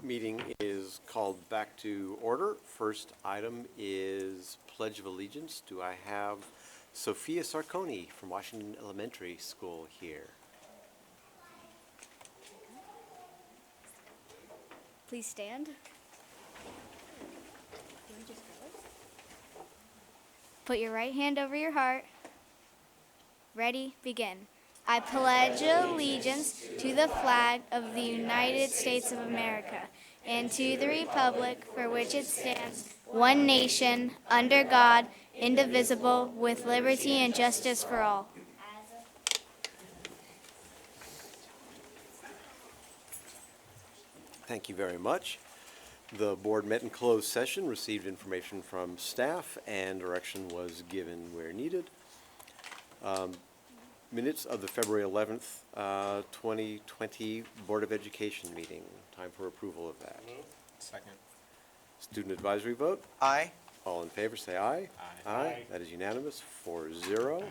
Meeting is called back to order. First item is Pledge of Allegiance. Do I have Sophia Sarconi from Washington Elementary School here? Please stand. Put your right hand over your heart. Ready, begin. I pledge allegiance to the flag of the United States of America and to the republic for which it stands, one nation, under God, indivisible, with liberty and justice for all. Thank you very much. The board met in closed session, received information from staff, and direction was given where needed. Minutes of the February 11th, 2020 Board of Education meeting. Time for approval of that. Second. Student advisory vote. Aye. All in favor, say aye. Aye. Aye. That is unanimous, 4-0.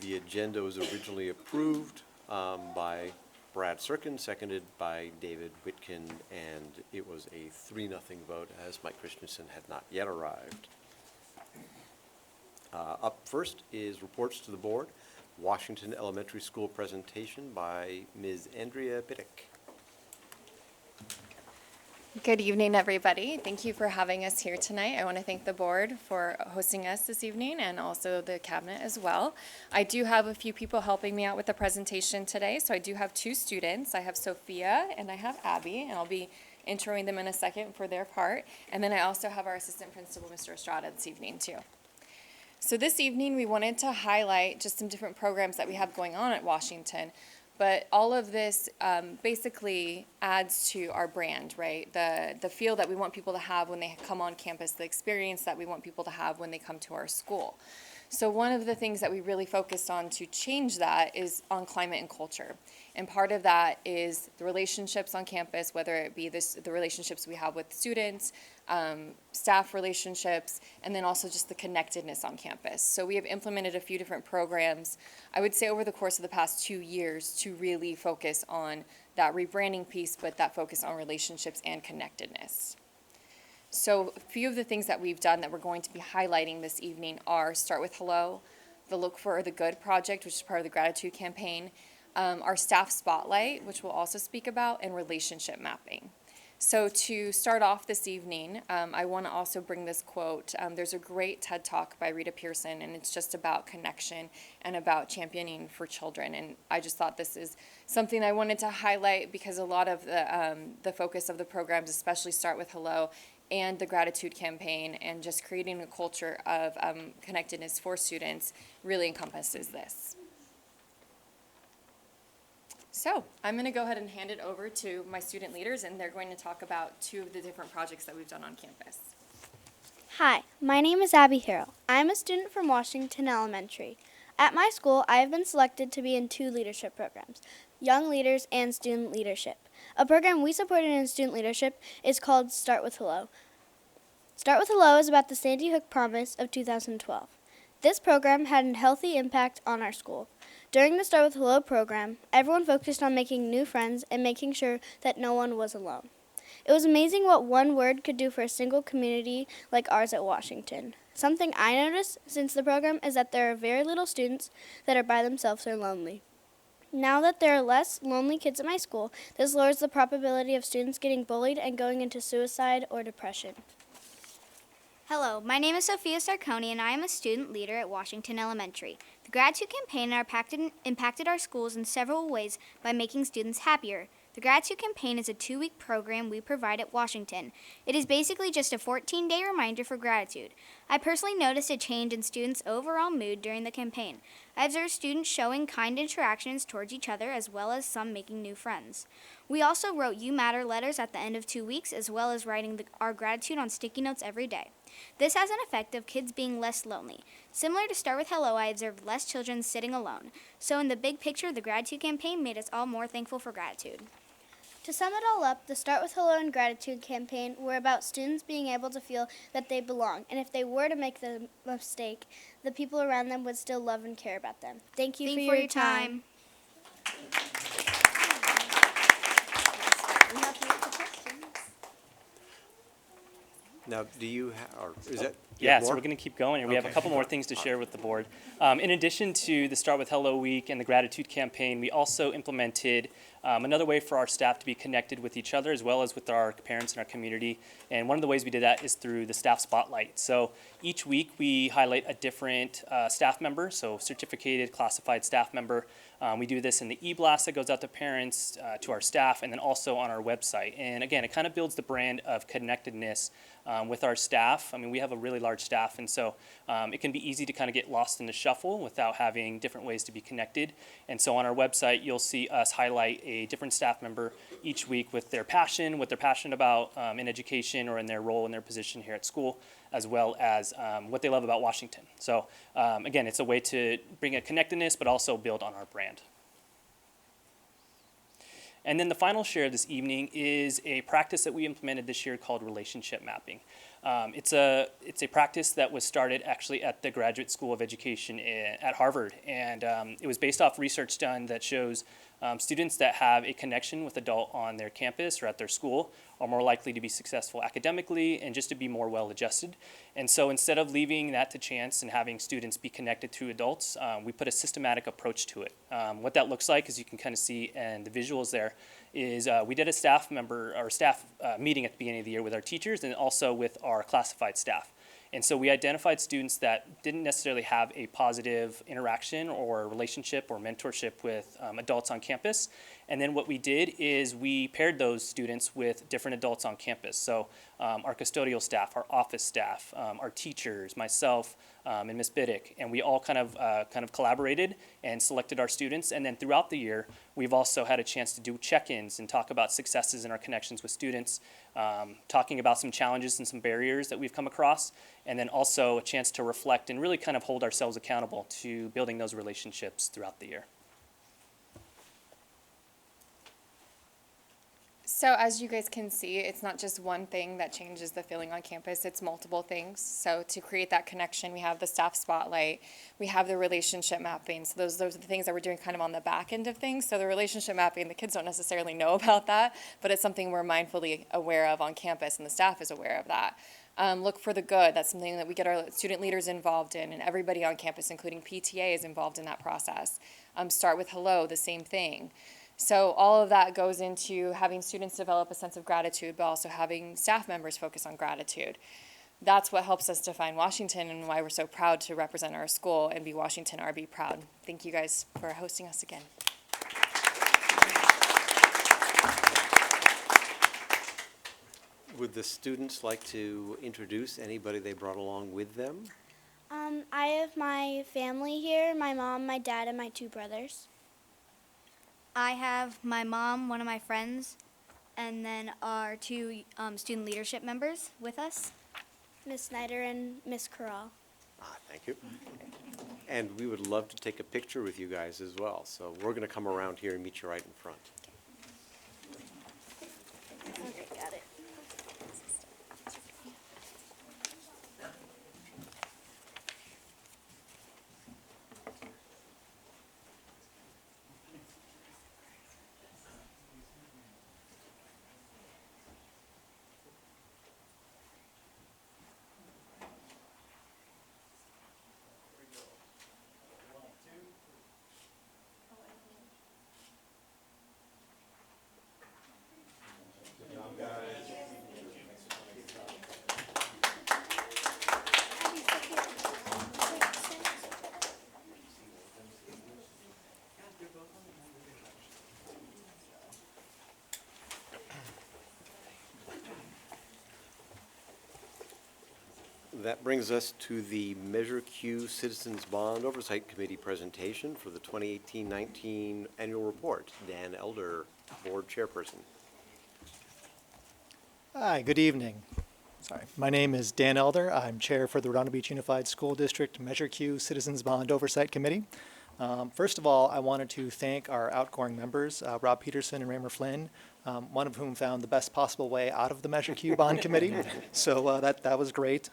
The agenda was originally approved by Brad Serkin, seconded by David Whitkin, and it was a 3-0 vote as Mike Christensen had not yet arrived. Up first is reports to the board. Washington Elementary School presentation by Ms. Andrea Bittick. Good evening, everybody. Thank you for having us here tonight. I want to thank the board for hosting us this evening and also the cabinet as well. I do have a few people helping me out with the presentation today. So I do have 2 students. I have Sophia and I have Abby, and I'll be introing them in a second for their part. And then I also have our assistant principal, Mr. Estrada, this evening too. So this evening we wanted to highlight just some different programs that we have going on at Washington. But all of this basically adds to our brand, right? The feel that we want people to have when they come on campus, the experience that we want people to have when they come to our school. So one of the things that we really focused on to change that is on climate and culture. And part of that is the relationships on campus, whether it be the relationships we have with students, staff relationships, and then also just the connectedness on campus. So we have implemented a few different programs, I would say over the course of the past 2 years, to really focus on that rebranding piece, but that focus on relationships and connectedness. So a few of the things that we've done that we're going to be highlighting this evening are Start with Hello, the Look for the Good project, which is part of the gratitude campaign, our staff spotlight, which we'll also speak about, and relationship mapping. So to start off this evening, I want to also bring this quote. There's a great TED Talk by Rita Pearson, and it's just about connection and about championing for children. And I just thought this is something I wanted to highlight because a lot of the focus of the programs, especially Start with Hello, and the gratitude campaign, and just creating a culture of connectedness for students really encompasses this. So I'm going to go ahead and hand it over to my student leaders, and they're going to talk about 2 of the different projects that we've done on campus. Hi, my name is Abby Harrell. I am a student from Washington Elementary. At my school, I have been selected to be in 2 leadership programs, Young Leaders and Student Leadership. A program we supported in student leadership is called Start with Hello. Start with Hello is about the Sandy Hook Promise of 2012. This program had a healthy impact on our school. During the Start with Hello program, everyone focused on making new friends and making sure that no one was alone. It was amazing what one word could do for a single community like ours at Washington. Something I noticed since the program is that there are very little students that are by themselves or lonely. Now that there are less lonely kids at my school, this lowers the probability of students getting bullied and going into suicide or depression. Hello, my name is Sophia Sarconi, and I am a student leader at Washington Elementary. The gratitude campaign impacted our schools in several ways by making students happier. The gratitude campaign is a 2-week program we provide at Washington. It is basically just a 14-day reminder for gratitude. I personally noticed a change in students' overall mood during the campaign. I observed students showing kind interactions towards each other, as well as some making new friends. We also wrote You Matter letters at the end of 2 weeks, as well as writing our gratitude on sticky notes every day. This has an effect of kids being less lonely. Similar to Start with Hello, I observed less children sitting alone. So in the big picture, the gratitude campaign made us all more thankful for gratitude. To sum it all up, the Start with Hello and Gratitude campaign were about students being able to feel that they belong, and if they were to make the mistake, the people around them would still love and care about them. Thank you for your time. Now, do you or is that? you Yeah, have so more? we're going to keep going, and we have a Okay. couple more things to share with the board. In addition to the Start with Hello Week and the Gratitude Campaign, we also implemented another way for our staff to be connected with each other as well as with our parents and our community. And one of the ways we did that is through the Staff Spotlight. So each week we highlight a different staff member, so certificated, classified staff member. We do this in the e-blast that goes out to parents, to our staff, and then also on our website. And again, it kind of builds the brand of connectedness with our staff. I mean, we have a really large staff, and so it can be easy to kind of get lost in the shuffle without having different ways to be connected. And so on our website, you'll see us highlight a different staff member each week with their passion, what they're passionate about in education or in their role in their position here at school, as well as what they love about Washington. So again, it's a way to bring a connectedness, but also build on our brand. And then the final share this evening is a practice that we implemented this year called relationship mapping. It's a practice that was started actually at the Graduate School of Education at Harvard, and it was based off research done that shows students that have a connection with adult on their campus or at their school are more likely to be successful academically and just to be more well-adjusted. And so instead of leaving that to chance and having students be connected to adults, we put a systematic approach to it. What that looks like, as you can kind of see in the visuals there, is we did a staff meeting at the beginning of the year with our teachers and also with our classified staff. And so we identified students that didn't necessarily have a positive interaction or relationship or mentorship with adults on campus. And then what we did is we paired those students with different adults on campus. So our custodial staff, our office staff, our teachers, myself, and Ms. Biddick, and we all kind of collaborated and selected our students. And then throughout the year, we've also had a chance to do check-ins and talk about successes in our connections with students, talking about some challenges and some barriers that we've come across, and then also a chance to reflect and really kind of hold ourselves accountable to building those relationships throughout the year. So as you guys can see, it's not just one thing that changes the feeling on campus, it's multiple things. So to create that connection, we have the staff spotlight, we have the relationship mapping. So those are the things that we're doing kind of on the back end of things. So the relationship mapping, the kids don't necessarily know about that, but it's something we're mindfully aware of on campus, and the staff is aware of that. Look for the good, that's something that we get our student leaders involved in, and everybody on campus, including PTA, is involved in that process. Start with hello, the same thing. So all of that goes into having students develop a sense of gratitude, but also having staff members focus on gratitude. That's what helps us define Washington and why we're so proud to represent our school and be Washington RB proud. Thank you guys for hosting us again. Would the students like to introduce anybody they brought along with them? I have my family here, my mom, my dad, and my 2 brothers. I have my mom, one of my friends, and then our 2 student leadership members with us. Miss Snyder and Miss Corral. Thank you. And we would love to take a picture with you guys as well. So we're going to come around here and meet you right in front. Okay, got it. That brings us to the Measure Q Citizens Bond Oversight Committee presentation for the 2018-19 annual report. Dan Elder, Board Chairperson. Hi, good evening. My name is Dan Elder. I'm Chair for the Redondo Beach Unified School District Measure Q Citizens Bond Oversight Committee. First of all, I wanted to thank our outgoing members, Rob Peterson and Raymer Flynn, one of whom found the best possible way out of the Measure Q bond committee. So that was great.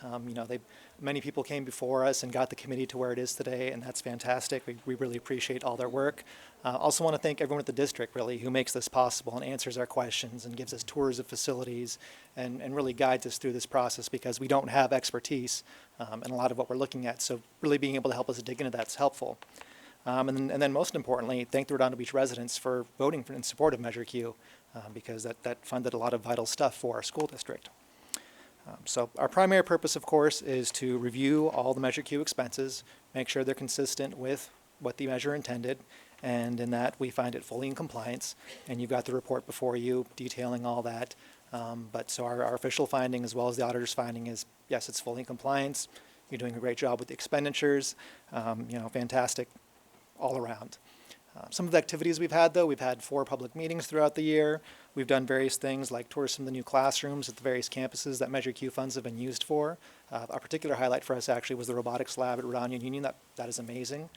Many people came before us and got the committee to where it is today, and that's fantastic. We really appreciate all their work. Also want to thank everyone at the district, really, who makes this possible and answers our questions and gives us tours of facilities and really guides us through this process, because we don't have expertise in a lot of what we're looking at. So really being able to help us dig into that's helpful. And then most importantly, thank the Redondo Beach residents for voting in support of Measure Q, because that funded a lot of vital stuff for our school district. So our primary purpose, of course, is to review all the Measure Q expenses, make sure they're consistent with what the measure intended, and in that we find it fully in compliance. And you've got the report before you detailing all that. But so our official finding, as well as the auditor's finding, is yes, it's fully in compliance. You're doing a great job with the expenditures. Fantastic all around. Some of the activities we've had, though, we've had 4 public meetings throughout the year. We've done various things like tours from the new classrooms at the various campuses that Measure Q funds have been used for. A particular highlight for us actually was the robotics lab at Redondo Union. That is amazing.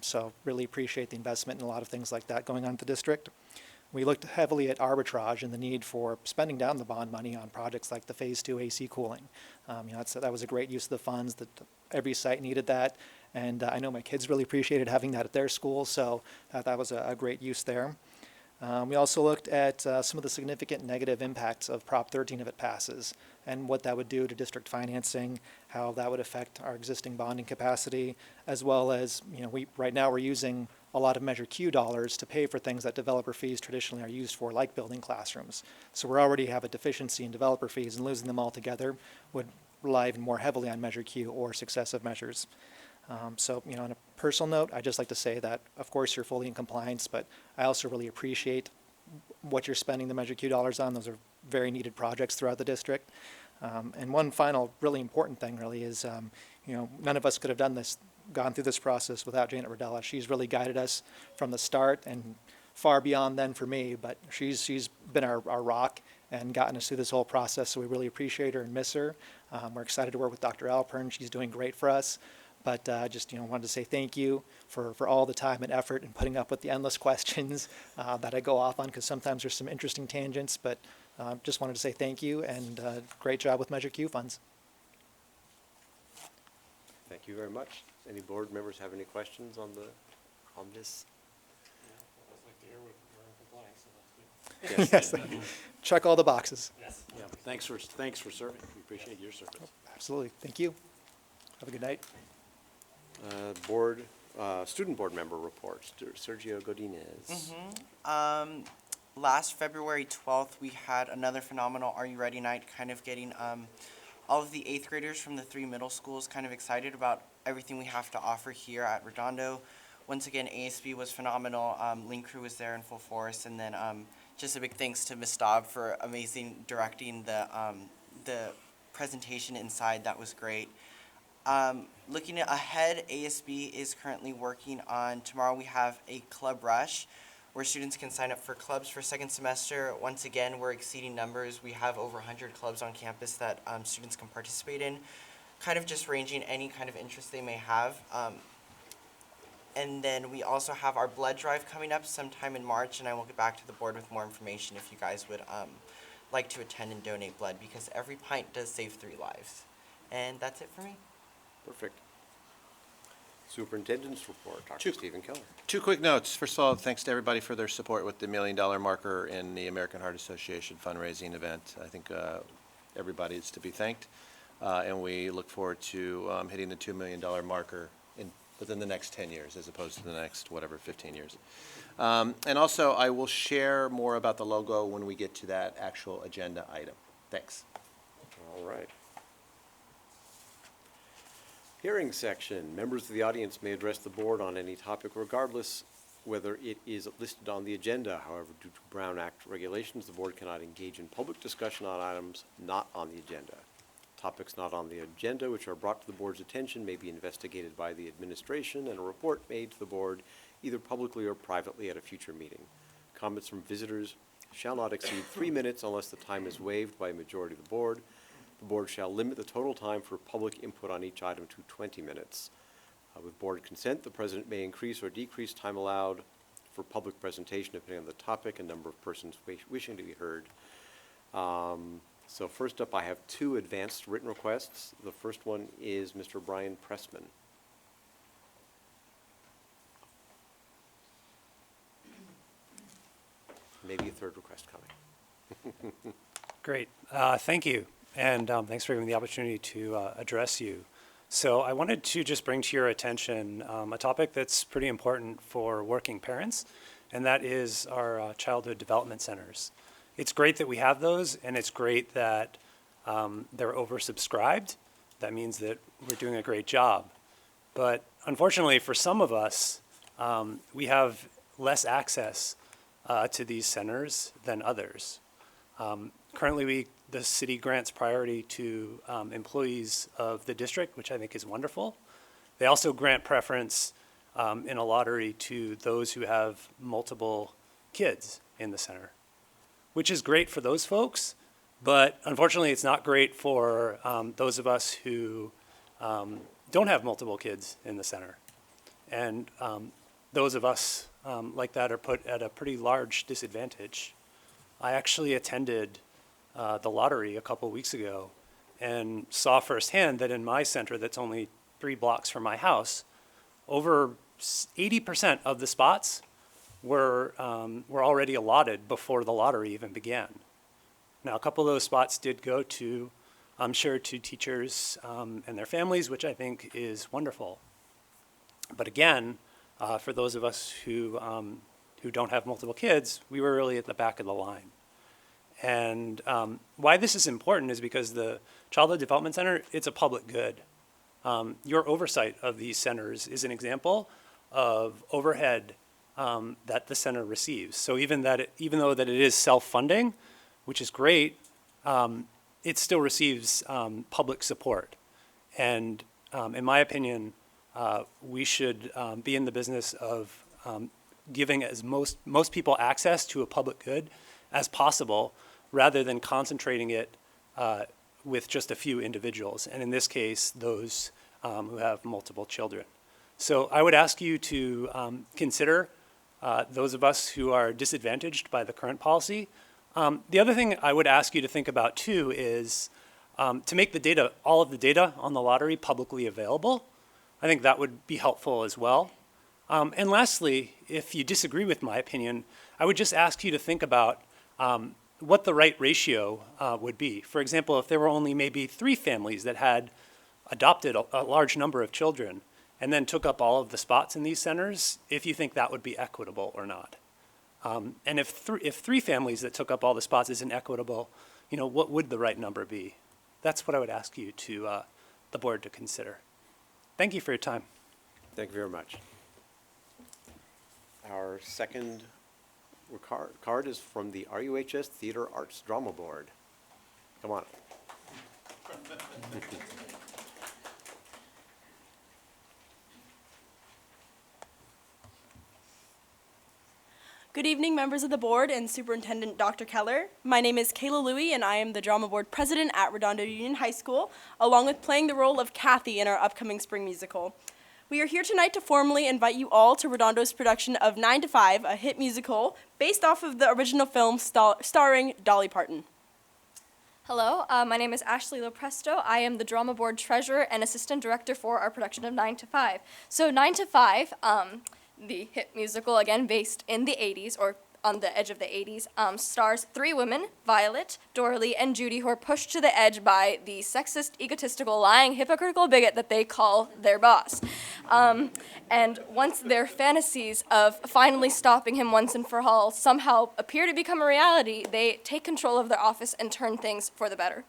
So really appreciate the investment in a lot of things like that going on at the district. We looked heavily at arbitrage and the need for spending down the bond money on projects like the Phase 2 AC cooling. That was a great use of the funds. That every site needed that. And I know my kids really appreciated having that at their school, so that was a great use there. We also looked at some of the significant negative impacts of Prop 13 if it passes, and what that would do to district financing, how that would affect our existing bonding capacity, as well as, right now we're using a lot of Measure Q dollars to pay for things that developer fees traditionally are used for, like building classrooms. So we already have a deficiency in developer fees, and losing them altogether would rely even more heavily on Measure Q or successive measures. On a personal note, I'd just like to say that, of course, you're fully in compliance, but I also really appreciate what you're spending the Measure Q dollars on. Those are very needed projects throughout the district. And one final really important thing really is, none of us could have gone through this process without Janet Rodella. She's really guided us from the start and far beyond then for me, but she's been our rock and gotten us through this whole process, so we really appreciate her and miss her. We're excited to work with Dr. Alpern. She's doing great for us. But wanted to say thank you for all the time and effort and putting up with the endless questions that I go off on, because sometimes there's some interesting tangents. But just wanted to say thank you, and great job with Measure Q funds. Thank you very much. Any board members have any questions on this? Yes, check all the boxes. Yes. Yeah, thanks for serving. We appreciate your service. Absolutely. Thank you. Have a good night. Student board member reports. Sergio Godinez. Last February 12th, we had another phenomenal Are You Ready night, kind of getting all of the 8th graders from the 3 middle schools kind of excited about everything we have to offer here at Redondo. Once again, ASB was phenomenal. Link Crew was there in full force, and then just a big thanks to Ms. Staub for amazing directing the presentation inside. That was great. Looking ahead, ASB is currently working on, tomorrow we have a club rush where students can sign up for clubs for second semester. Once again, we're exceeding numbers. We have over 100 clubs on campus that students can participate in, kind of just ranging any kind of interest they may have. And then we also have our blood drive coming up sometime in March, and I will get back to the board with more information if you guys would like to attend and donate blood, because every pint does save 3 lives. And that's it for me. Perfect. Superintendent's report, Dr. Stephen Keller. 2 quick notes. First of all, thanks to everybody for their support with the $1 million marker in the American Heart Association fundraising event. I think everybody is to be thanked, and we look forward to hitting the $2 million marker within the next 10 years, as opposed to the next, 15 years. And also, I will share more about the logo when we get to that actual agenda item. Thanks. All right. Hearing section. Members of the audience may address the board on any topic regardless whether it is listed on the agenda. However, due to Brown Act regulations, the board cannot engage in public discussion on items not on the agenda. Topics not on the agenda which are brought to the board's attention may be investigated by the administration and a report made to the board either publicly or privately at a future meeting. Comments from visitors shall not exceed 3 minutes unless the time is waived by a majority of the board. The board shall limit the total time for public input on each item to 20 minutes. With board consent, the president may increase or decrease time allowed for public presentation depending on the topic and number of persons wishing to be heard. So first up, I have two advanced written requests. The first one is Mr. Brian Pressman. Maybe a third request coming. Great. Thank you. And thanks for giving me the opportunity to address you. So I wanted to just bring to your attention a topic that's pretty important for working parents, and that is our childhood development centers. It's great that we have those, and it's great that they're oversubscribed. That means that we're doing a great job. But unfortunately, for some of us, we have less access to these centers than others. Currently, the city grants priority to employees of the district, which I think is wonderful. They also grant preference in a lottery to those who have multiple kids in the center, which is great for those folks, but unfortunately it's not great for those of us who don't have multiple kids in the center. And those of us like that are put at a pretty large disadvantage. I actually attended the lottery a couple weeks ago and saw firsthand that in my center that's only 3 blocks from my house, over 80% of the spots were already allotted before the lottery even began. Now, a couple of those spots did go to, I'm sure, to teachers and their families, which I think is wonderful. But again, for those of us who don't have multiple kids, we were really at the back of the line. And why this is important is because the Childhood Development Center, it's a public good. Your oversight of these centers is an example of overhead that the center receives. So even though that it is self-funding, which is great, it still receives public support. And in my opinion, we should be in the business of giving as most people access to a public good as possible, rather than concentrating it with just a few individuals, and in this case, those who have multiple children. So I would ask you to consider those of us who are disadvantaged by the current policy. The other thing I would ask you to think about too is to make the data, all of the data on the lottery publicly available. I think that would be helpful as well. And lastly, if you disagree with my opinion, I would just ask you to think about what the right ratio would be. For example, if there were only maybe 3 families that had adopted a large number of children and then took up all of the spots in these centers, if you think that would be equitable or not. And if 3 families that took up all the spots isn't equitable, what would the right number be? That's what I would ask you to the board to consider. Thank you for your time. Thank you very much. Our second card is from the RUHS Theater Arts Drama Board. Come on. Good evening, members of the board and Superintendent Dr. Keller. My name is Kayla Louie, and I am the Drama Board President at Redondo Union High School, along with playing the role of Kathy in our upcoming spring musical. We are here tonight to formally invite you all to Redondo's production of 9 to 5, a hit musical based off of the original film starring Dolly Parton. Hello, my name is Ashley Lopresto. I am the Drama Board Treasurer and Assistant Director for our production of 9 to 5. So 9 to 5, the hit musical, again, based in the 80s, or on the edge of the 80s, stars 3 women, Violet, Dorley, and Judy, who are pushed to the edge by the sexist, egotistical, lying, hypocritical bigot that they call their boss. And once their fantasies of finally stopping him once and for all somehow appear to become a reality, they take control of their office and turn things for the better.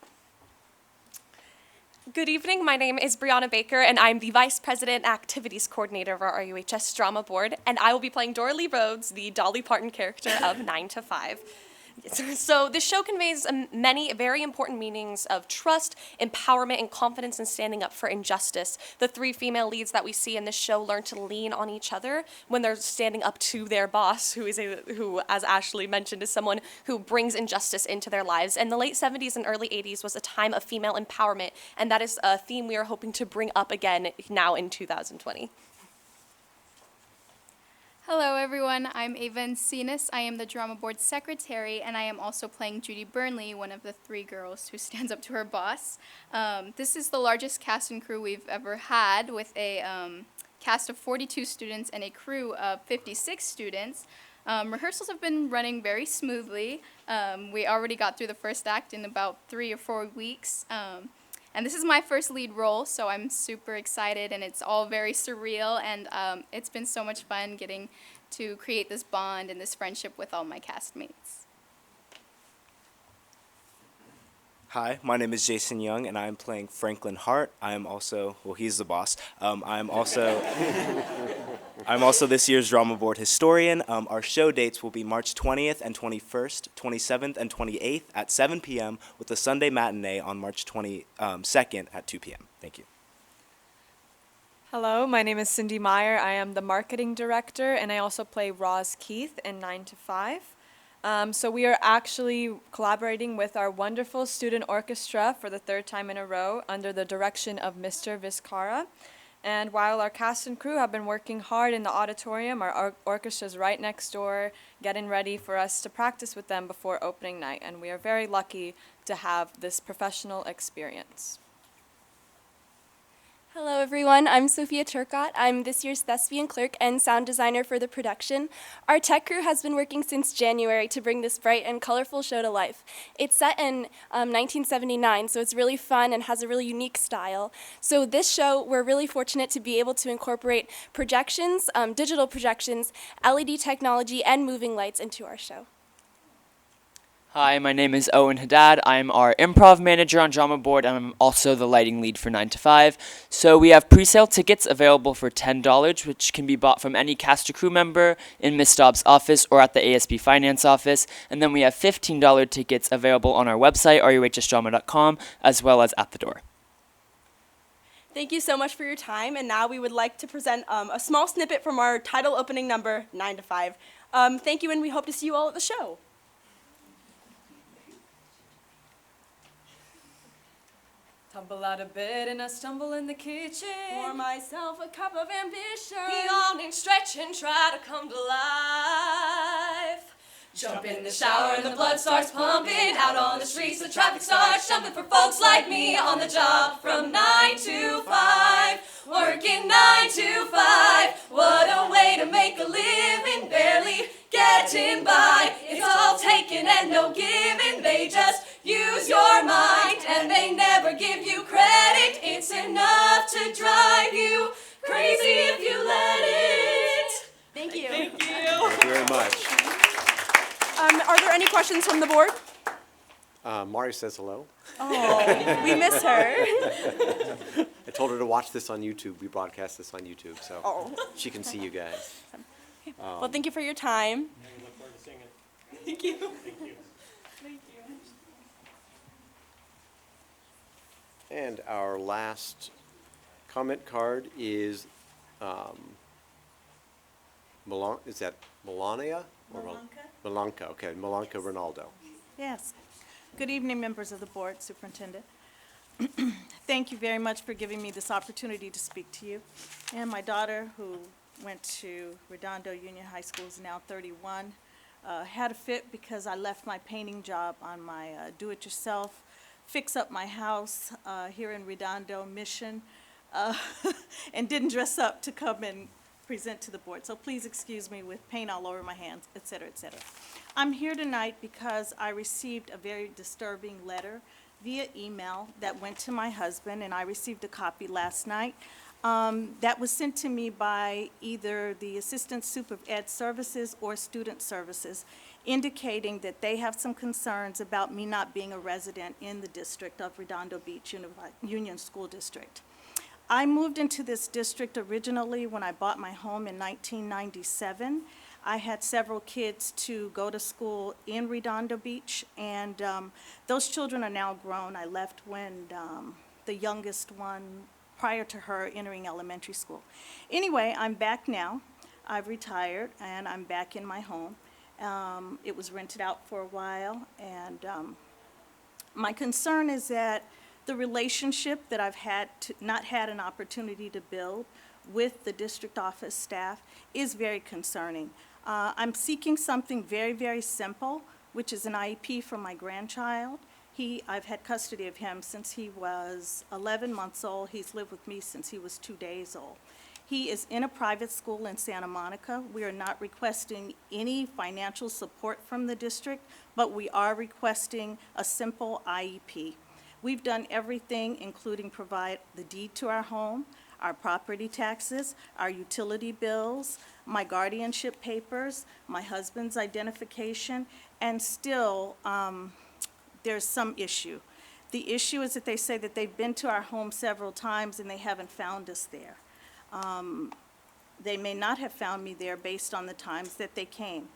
Good evening, my name is Brianna Baker, and I'm the Vice President Activities Coordinator of our RUHS Drama Board, and I will be playing Dorley Rhodes, the Dolly Parton character of 9 to 5. So this show conveys many very important meanings of trust, empowerment, and confidence in standing up for injustice. The three female leads that we see in this show learn to lean on each other when they're standing up to their boss, who, as Ashley mentioned, is someone who brings injustice into their lives. And the late 70s and early 80s was a time of female empowerment, and that is a theme we are hoping to bring up again now in 2020. Hello everyone, I'm Ava Encinas. I am the drama board secretary, and I am also playing Judy Burnley, one of the three girls who stands up to her boss. This is the largest cast and crew we've ever had, with a cast of 42 students and a crew of 56 students. Rehearsals have been running very smoothly. We already got through the first act in about 3 or 4 weeks. And this is my first lead role, so I'm super excited, and it's all very surreal, and it's been so much fun getting to create this bond and this friendship with all my castmates. Hi, my name is Jason Young, and I am playing Franklin Hart. I am also, well, he's the boss. I'm also this year's drama board historian. Our show dates will be March 20th and 21st, 27th and 28th at 7 p.m. with a Sunday matinee on March 22nd at 2 p.m. Thank you. Hello, my name is Cindy Meyer. I am the marketing director, and I also play Roz Keith in 9 to 5. So we are actually collaborating with our wonderful student orchestra for the third time in a row under the direction of Mr. Vizcara. And while our cast and crew have been working hard in the auditorium, our orchestra is right next door, getting ready for us to practice with them before opening night. And we are very lucky to have this professional experience. Hello everyone, I'm Sophia Turcott. I'm this year's thespian clerk and sound designer for the production. Our tech crew has been working since January to bring this bright and colorful show to life. It's set in 1979, so it's really fun and has a really unique style. So this show, we're really fortunate to be able to incorporate projections, digital projections, LED technology, and moving lights into our show. Hi, my name is Owen Haddad. I'm our improv manager on Drama Board, and I'm also the lighting lead for 9 to 5. So we have pre-sale tickets available for $10, which can be bought from any cast or crew member in Ms. Dobbs' office or at the ASB Finance office. And then we have $15 tickets available on our website, ruhsdrama.com, as well as at the door. Thank you so much for your time, and now we would like to present a small snippet from our title opening number, 9 to 5. Thank you, and we hope to see you all at the show. Tumble out of bed and I stumble in the kitchen. Pour myself a cup of ambition. Yawn and stretch and try to come to life. Jump in the shower and the blood starts pumping. Out on the streets the traffic starts jumping for folks like me on the job from 9 to 5. Working 9 to 5. What a way to make a living. Barely getting by. It's all taken and no giving. They just use your mind and they never give you credit. It's enough to drive you crazy if you let it. Thank you. Thank you very much. Are there any questions from the board? Mari says hello. Oh, we miss her. I told her to watch this on YouTube. We broadcast this on YouTube, so she can see you guys. Well, thank you for your time. We look forward to seeing it. Thank you. Thank you. Thank you. And our last comment card is is that Melania? Melanka, okay, Melanka Ronaldo. Yes. Good evening, members of the board, Superintendent. Thank you very much for giving me this opportunity to speak to you. And my daughter, who went to Redondo Union High School, is now 31, had a fit because I left my painting job on my do-it-yourself, fix up my house here in Redondo Mission, and didn't dress up to come and present to the board. So please excuse me with paint all over my hands, et cetera, et cetera. I'm here tonight because I received a very disturbing letter via email that went to my husband, and I received a copy last night. That was sent to me by either the Assistant Super Ed Services or Student Services, indicating that they have some concerns about me not being a resident in the district of Redondo Beach Union School District. I moved into this district originally when I bought my home in 1997. I had several kids to go to school in Redondo Beach, and those children are now grown. I left when the youngest one, prior to her entering elementary school. Anyway, I'm back now. I've retired, and I'm back in my home. It was rented out for a while, and my concern is that the relationship that I've not had an opportunity to build with the district office staff is very concerning. I'm seeking something very, very simple, which is an IEP for my grandchild. I've had custody of him since he was 11 months old. He's lived with me since he was 2 days old. He is in a private school in Santa Monica. We are not requesting any financial support from the district, but we are requesting a simple IEP. We've done everything, including provide the deed to our home, our property taxes, our utility bills, my guardianship papers, my husband's identification, and still there's some issue. The issue is that they say that they've been to our home several times and they haven't found us there. They may not have found me there based on the times that they came.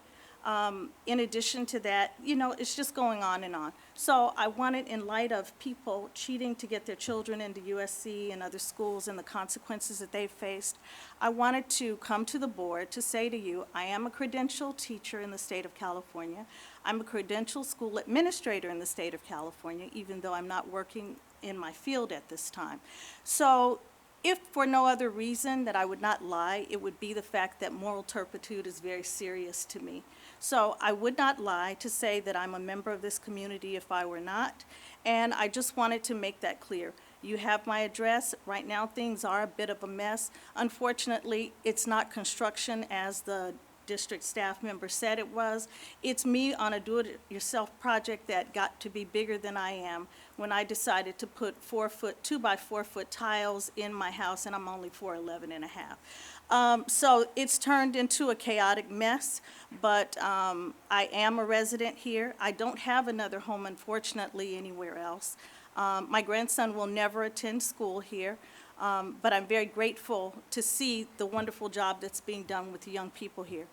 In addition to that, you know, it's just going on and on. So I wanted, in light of people cheating to get their children into USC and other schools and the consequences that they've faced, I wanted to come to the board to say to you, I am a credentialed teacher in the state of California. I'm a credentialed school administrator in the state of California, even though I'm not working in my field at this time. So if for no other reason that I would not lie, it would be the fact that moral turpitude is very serious to me. So I would not lie to say that I'm a member of this community if I were not, and I just wanted to make that clear. You have my address. Right now, things are a bit of a mess. Unfortunately, it's not construction as the district staff member said it was. It's me on a do-it-yourself project that got to be bigger than I am when I decided to put 2 by 4 foot tiles in my house, and I'm only 4'11" and a half. So it's turned into a chaotic mess, but I am a resident here. I don't have another home, unfortunately, anywhere else. My grandson will never attend school here, but I'm very grateful to see the wonderful job that's being done with the young people here.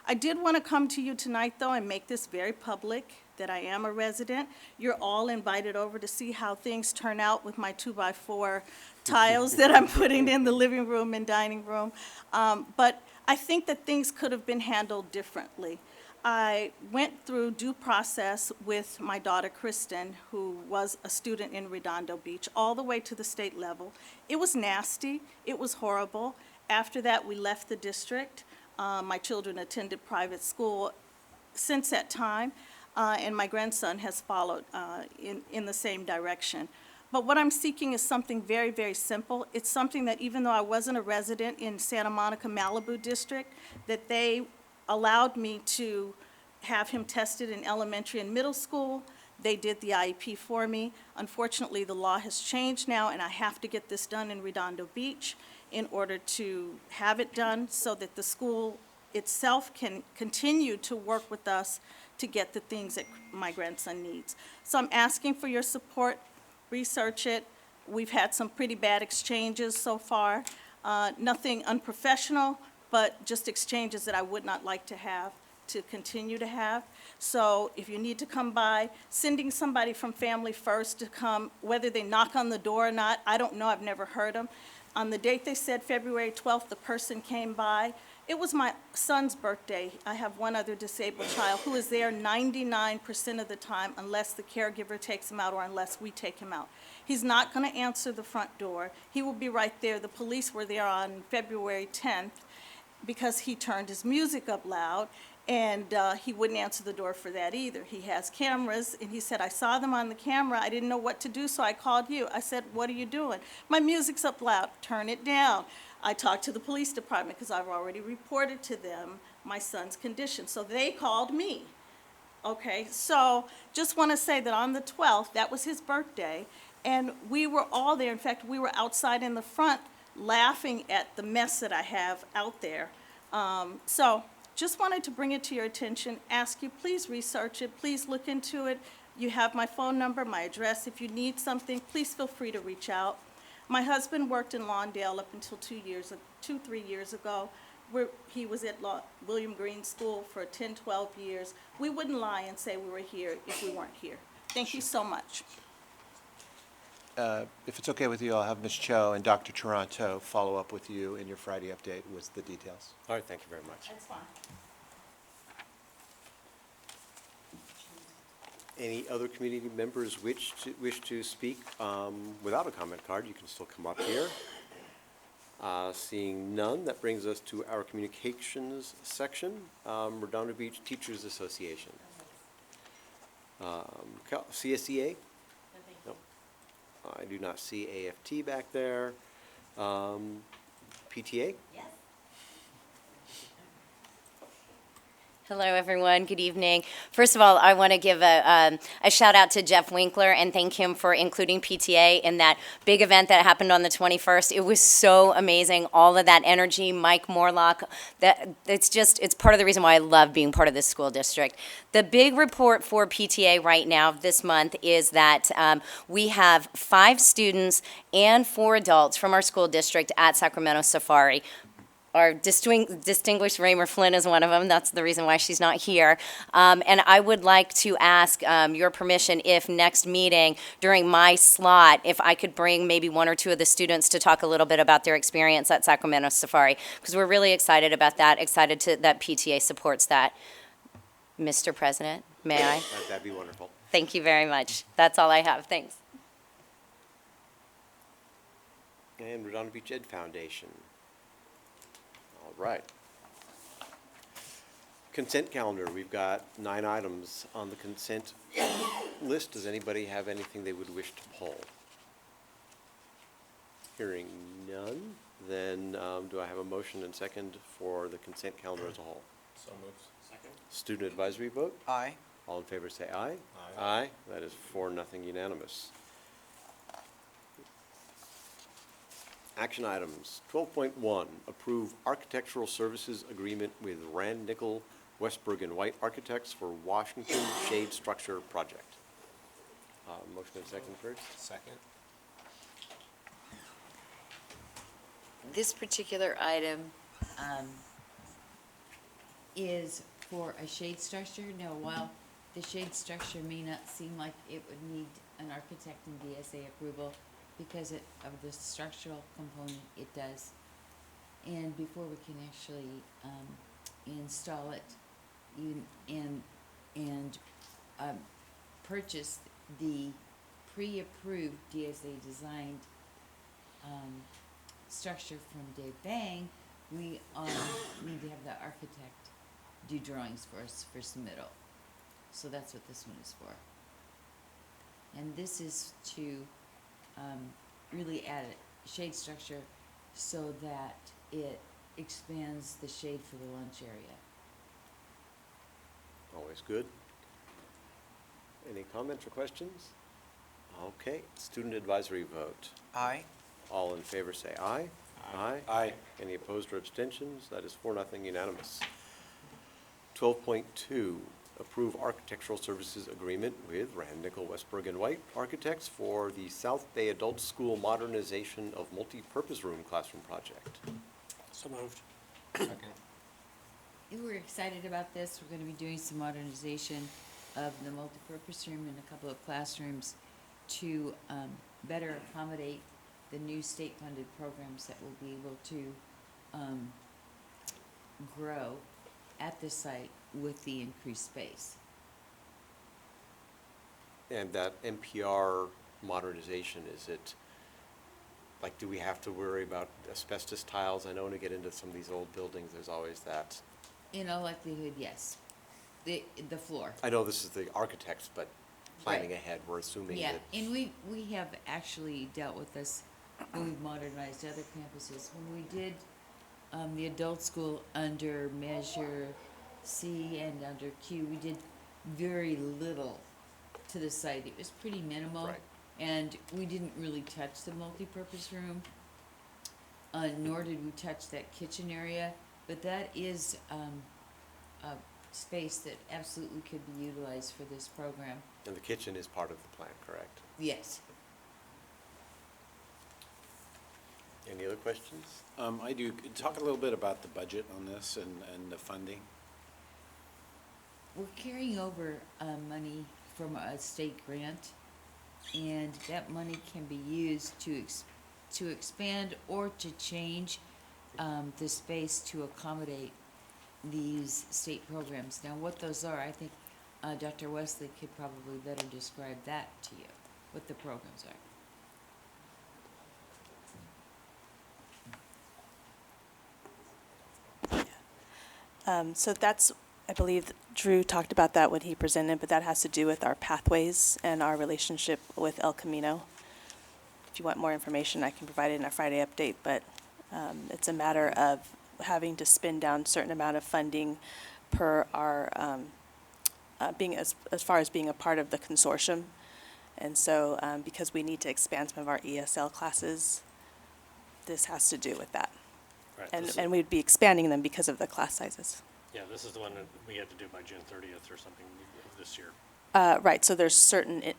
I did want to come to you tonight, though, and make this very public, that I am a resident. You're all invited over to see how things turn out with my 2 by 4 tiles that I'm putting in the living room and dining room. But I think that things could have been handled differently. I went through due process with my daughter, Kristen, who was a student in Redondo Beach, all the way to the state level. It was nasty. It was horrible. After that, we left the district. My children attended private school since that time, and my grandson has followed in the same direction. But what I'm seeking is something very, very simple. It's something that even though I wasn't a resident in Santa Monica, Malibu district, that they allowed me to have him tested in elementary and middle school. They did the IEP for me. Unfortunately, the law has changed now, and I have to get this done in Redondo Beach in order to have it done so that the school itself can continue to work with us to get the things that my grandson needs. So I'm asking for your support. Research it. We've had some pretty bad exchanges so far. Nothing unprofessional, but just exchanges that I would not like to continue to have. So if you need to come by, sending somebody from Family First to come, whether they knock on the door or not, I don't know, I've never heard them. On the date they said, February 12th, the person came by. It was my son's birthday. I have one other disabled child who is there 99% of the time unless the caregiver takes him out or unless we take him out. He's not going to answer the front door. He will be right there. The police were there on February 10th because he turned his music up loud, and he wouldn't answer the door for that either. He has cameras, and he said, I saw them on the camera. I didn't know what to do, so I called you. I said, what are you doing? My music's up loud. Turn it down. I talked to the police department because I've already reported to them my son's condition, so they called me. Okay, so just want to say that on the 12th, that was his birthday, and we were all there. In fact, we were outside in the front laughing at the mess that I have out there. So just wanted to bring it to your attention, ask you, please research it, please look into it. You have my phone number, my address. If you need something, please feel free to reach out. My husband worked in Lawndale up until 3 years ago. he was at William Green School for 10, 12 years. We wouldn't lie and say we were here if we weren't here. Thank you so much. If it's okay with you, I'll have Ms. Cho and Dr. Toronto follow up with you in your Friday update with the details. All right, thank you very much. That's fine. Any other community members wish to speak without a comment card? You can still come up here. Seeing none, that brings us to our communications section, Redondo Beach Teachers Association. CSEA? No. I do not see AFT back there. PTA? Yes. Hello, everyone. Good evening. First of all, I want to give a shout out to Jeff Winkler and thank him for including PTA in that big event that happened on the 21st. It was so amazing. All of that energy, Mike Morlock, it's part of the reason why I love being part of this school district. The big report for PTA right now this month is that we have 5 students and 4 adults from our school district at Sacramento Safari. Our distinguished Raymer Flynn is one of them. That's the reason why she's not here. And I would like to ask your permission if next meeting during my slot, if I could bring maybe 1 or 2 of the students to talk a little bit about their experience at Sacramento Safari, because we're really excited about that, that PTA supports that. Mr. President, may I? That'd be wonderful. Thank you very much. That's all I have. Thanks. And Redondo Beach Ed Foundation. All right. Consent calendar. We've got 9 items on the consent list. Does anybody have anything they would wish to pull? Hearing none, then do I have a motion and second for the consent calendar as a whole? So moved. Second. Student advisory vote? Aye. All in favor say aye. Aye. Aye. That is 4-0 unanimous. Action items. 12.1, approve architectural services agreement with Rand Nickel, Westberg and White Architects for Washington Shade Structure Project. Motion and second first. Second. This particular item is for a shade structure. Now, while the shade structure may not seem like it would need an architect and DSA approval, because of the structural component, it does. And before we can actually install it and purchase the pre-approved DSA designed structure from Dave Bang, we need to have the architect do drawings for us for submittal. So that's what this one is for. And this is to really add a shade structure so that it expands the shade for the lunch area. Always good. Any comments or questions? Okay, student advisory vote. Aye. All in favor say aye. Aye. Aye. Any opposed or abstentions? That is 4-0 unanimous. 12.2, approve architectural services agreement with Rand Nickel, Westberg and White Architects for the South Bay Adult School modernization of multi-purpose room classroom project. So moved. Second. We're excited about this. We're going to be doing some modernization of the multipurpose room and a couple of classrooms to better accommodate the new state-funded programs that will be able to grow at the site with the increased space. And that NPR modernization, is it, like, do we have to worry about asbestos tiles? I know when we get into some of these old buildings, there's always that. In all likelihood, yes. The floor. I know this is the architects, but planning Right. ahead, we're assuming Yeah, that. and we have actually dealt with this when we've modernized other campuses. When we did the adult school under Measure C and under Q, we did very little to the site. It was pretty minimal. Right. And we didn't really touch the multipurpose room, nor did we touch that kitchen area. But that is a space that absolutely could be utilized for this program. And the kitchen is part of the plan, correct? Yes. Any other questions? I do. Talk a little bit about the budget on this and the funding. We're carrying over money from a state grant, and that money can be used to expand or to change the space to accommodate these state programs. Now, what those are, I think Dr. Wesley could probably better describe that to you, what the programs are. So that's, I believe Drew talked about that when he presented, but that has to do with our pathways and our relationship with El Camino. If you want more information, I can provide it in our Friday update, but it's a matter of having to spin down a certain amount of funding per our, being as far as being a part of the consortium. And so because we need to expand some of our ESL classes, this has to do with that. Right, And we'd be expanding them because of the class sizes. Yeah, this is the one that we had to do by June 30th or something of this year. Right, so there's certain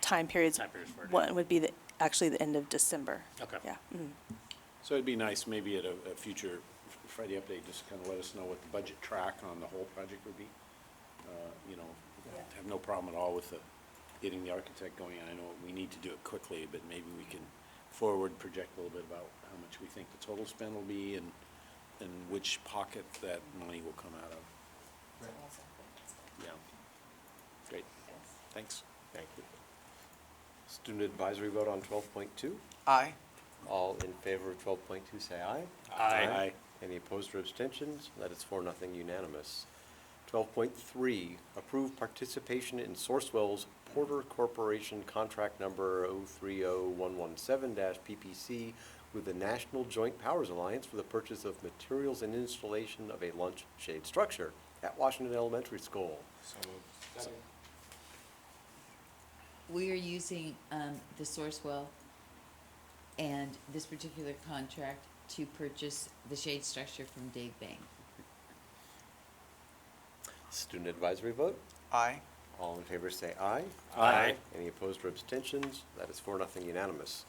time periods. Time periods for it, One would be actually the end of December. Okay. Yeah. Mhm. So it'd be nice maybe at a future Friday update, just kind of let us know what the budget track on the whole project would be. You know, have no problem at all with getting the architect going. I know we need to do it quickly, but maybe we can forward project a little bit about how much we think the total spend will be and which pocket that money will come out of. Yeah. Great. Thanks. Thank you. Student advisory vote on 12.2. Aye. All in favor of 12.2, say aye. Aye. Aye. Any opposed or abstentions? That is 4-0 unanimous. 12.3, approve participation in Sourcewell's Porter Corporation contract number 030117-PPC with the National Joint Powers Alliance for the purchase of materials and installation of a lunch shade structure at Washington Elementary School. We are using the Sourcewell and this particular contract to purchase the shade structure from Dave Bang. Student advisory vote? Aye. All in favor say aye. Aye. Any opposed or abstentions? That is 4-0 unanimous.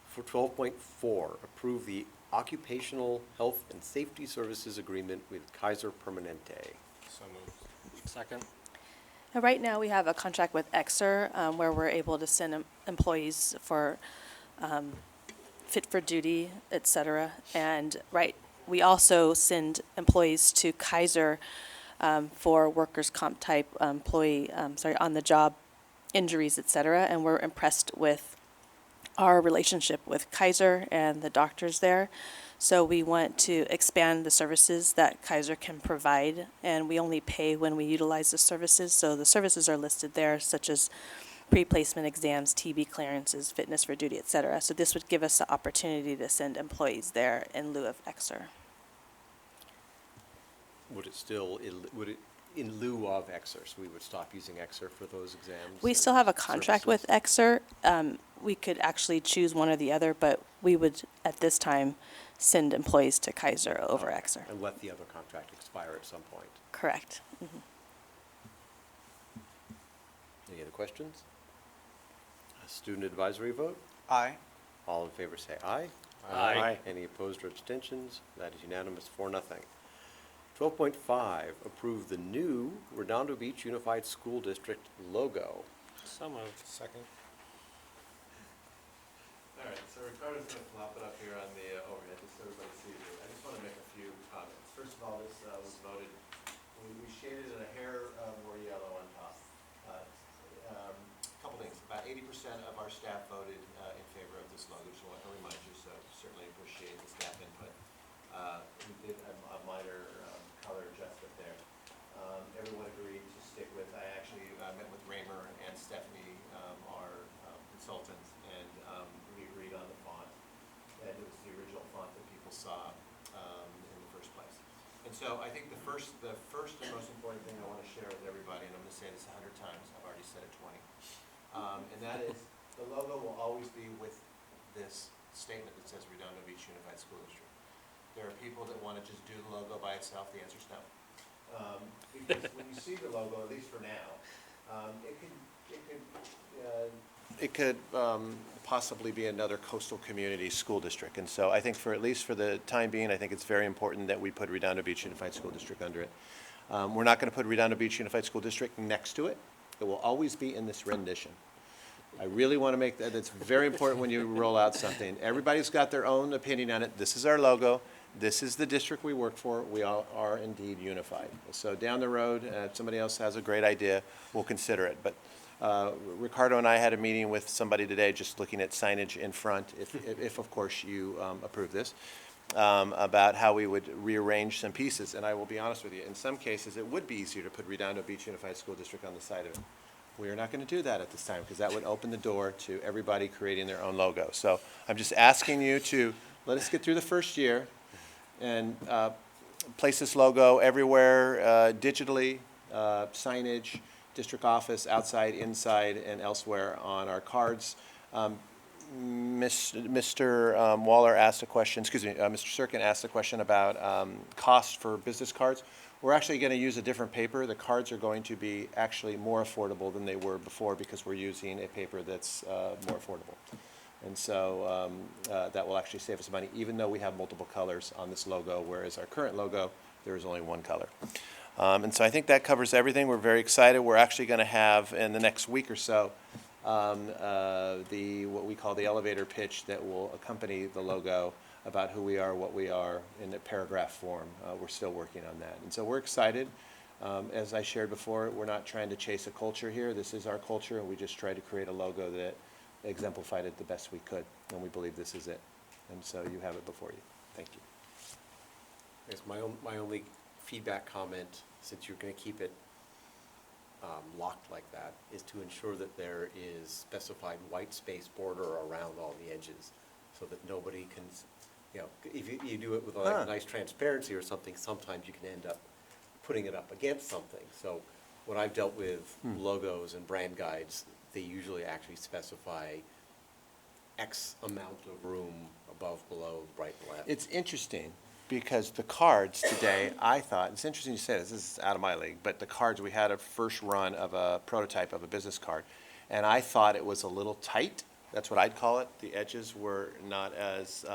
For 12.4, approve the Occupational Health and Safety Services Agreement with Kaiser Permanente. So moved. Second. Right now, we have a contract with Exer where we're able to send employees for fit for duty, et cetera. And we also send employees to Kaiser for workers' comp type employee, on the job injuries, et cetera. And we're impressed with our relationship with Kaiser and the doctors there. So we want to expand the services that Kaiser can provide, and we only pay when we utilize the services. So the services are listed there, such as pre-placement exams, TB clearances, fitness for duty, et cetera. So this would give us the opportunity to send employees there in lieu of Exer. Would it in lieu of Exer, so we would stop using Exer for those exams? We and still have a contract with services? Exer. We could actually choose one or the other, but we would, at this time, send employees to Kaiser over Exer. And let the other contract expire at some point. Correct. Mhm. Any other questions? A student advisory vote? Aye. All in favor say aye. Aye. Any opposed or abstentions? That is unanimous, 4-0. 12.5, approve the new Redondo Beach Unified School District logo. So moved. Second. All right, so Ricardo's going to flop it up here on the overhead just so everybody sees it. I just want to make a few comments. First of all, this was voted, we shaded it a hair more yellow on top. Couple things, about 80% of our staff voted in favor of this logo, so I want to remind you, so certainly appreciate the staff input. We did a minor color adjustment there. Everyone agreed to stick with, I actually met with Raymer and Stephanie, our consultants, and we agreed on the font. And it was the original font that people saw in the first place. And so I think the first and most important thing I want to share with everybody, and I'm going to say this 100 times, I've already said it 20, and that is the logo will always be with this statement that says Redondo Beach Unified School District. There are people that want to just do the logo by itself. The answer is no. Because when you see the logo, at least for now, it could it could possibly be another coastal community school district. And so I think for at least for the time being, I think it's very important that we put Redondo Beach Unified School District under it. We're not going to put Redondo Beach Unified School District next to it. It will always be in this rendition. I really want to make that, it's very important when you roll out something. Everybody's got their own opinion on it. This is our logo. This is the district we work for. We all are indeed unified. So down the road, if somebody else has a great idea, we'll consider it. But Ricardo and I had a meeting with somebody today just looking at signage in front, if of course you approve this, about how we would rearrange some pieces. And I will be honest with you, in some cases it would be easier to put Redondo Beach Unified School District on the side of it. We are not going to do that at this time because that would open the door to everybody creating their own logo. So I'm just asking you to let us get through the first year and place this logo everywhere, digitally, signage, district office, outside, inside, and elsewhere on our cards. Mr. Waller asked a question, excuse me, Mr. Serkin asked a question about cost for business cards. We're actually going to use a different paper. The cards are going to be actually more affordable than they were before because we're using a paper that's more affordable. And so that will actually save us money, even though we have multiple colors on this logo, whereas our current logo, there is only one color. And so I think that covers everything. We're very excited. We're actually going to have, in the next week or so, what we call the elevator pitch that will accompany the logo about who we are, what we are, in a paragraph form. We're still working on that. And so we're excited. As I shared before, we're not trying to chase a culture here. This is our culture, and we just try to create a logo that exemplified it the best we could, and we believe this is it. And so you have it before you. Thank you. I guess my only feedback comment, since you're going to keep it locked like that, is to ensure that there is specified white space border around all the edges so that nobody can, you know, if you do it with like nice transparency or something, sometimes you can end up putting it up against something. So when I've dealt with logos and brand guides, they usually actually specify X amount of room above, below, right, left. It's interesting because the cards today, I thought, it's interesting you say this is out of my league, but the cards, we had a first run of a prototype of a business card, and I thought it was a little tight. That's what I'd call it. The edges were not as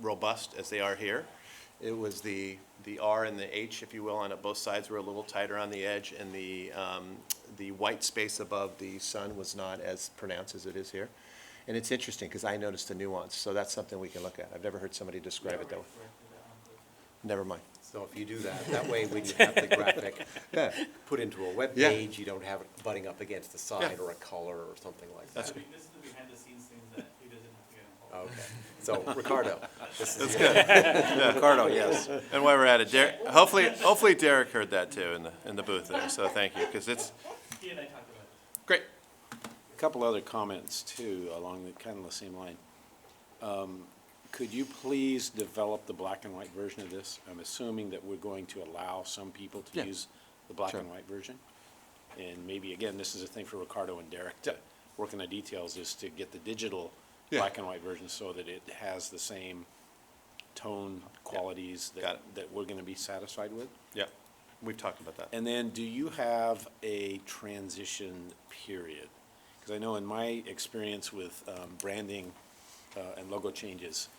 robust as they are here. It was the R and the H, if you will, on both sides were a little tighter on the edge, and the white space above the sun was not as pronounced as it is here. And it's interesting because I noticed the nuance, so that's something we can look at. I've never heard somebody describe it that way. Never mind. So if you do that, that way when you have the graphic put into a web page, you don't have it butting up against the side or a color or something like that. This is the behind the scenes things that he doesn't have to get involved. Okay. So Ricardo, this is That's good. Yeah, Ricardo, yes. And while we're at it, hopefully Derek heard that too in the booth there. So thank you, because it's He and I talked about it. great. A couple other comments too, along the kind of the same line. Could you please develop the black and white version of this? I'm assuming that we're going to allow some people to use the black and white version. And maybe, again, this is a thing for Ricardo and Derek to work on the details, is to get the digital black and white version so that it has the same tone qualities that we're going to be satisfied with. Yeah, we've talked about that. And then do you have a transition period? Because I know in my experience with branding and logo changes,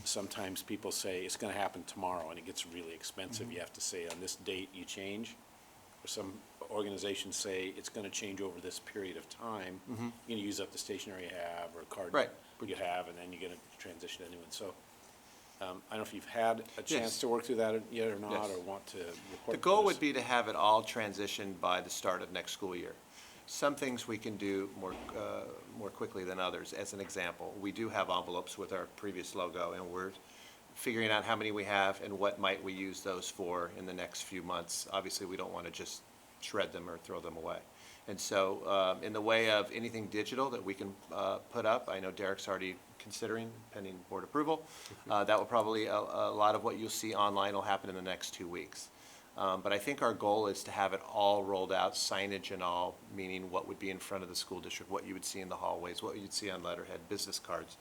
sometimes people say it's going to happen tomorrow and it gets really expensive. You have to say on this date you change. Or some organizations say it's going to change over this period of time. You're going to use up the stationery you have or a card you have, and then you're going to transition to a new one. So I don't know if you've had a chance to work through that yet or not, or want to report. The goal would be to have it all transitioned by the start of next school year. Some things we can do more quickly than others. As an example, we do have envelopes with our previous logo, and we're figuring out how many we have and what might we use those for in the next few months. Obviously, we don't want to just shred them or throw them away. And so in the way of anything digital that we can put up, I know Derek's already considering, pending board approval. That will probably, a lot of what you'll see online will happen in the next 2 weeks. But I think our goal is to have it all rolled out, signage and all, meaning what would be in front of the school district, what you would see in the hallways, what you'd see on letterhead, business cards,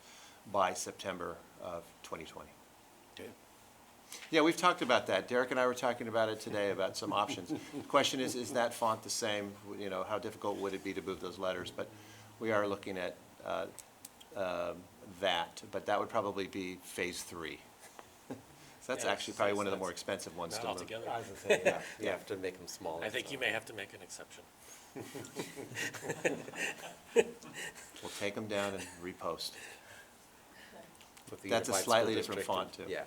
by September of 2020. Okay. Yeah, we've talked about that. Derek and I were talking about it today, about some options. The question is that font the same? You know, how difficult would it be to move those letters? But we are looking at that, but that would probably be phase 3. So that's Yeah, actually probably one of the that's- more expensive ones Not to move. altogether. I was gonna say, yeah, you have to make them smaller. I think so. you may have to make an exception. We'll take them down and repost. With the That's a Unified slightly School different District font, too. and- Yeah.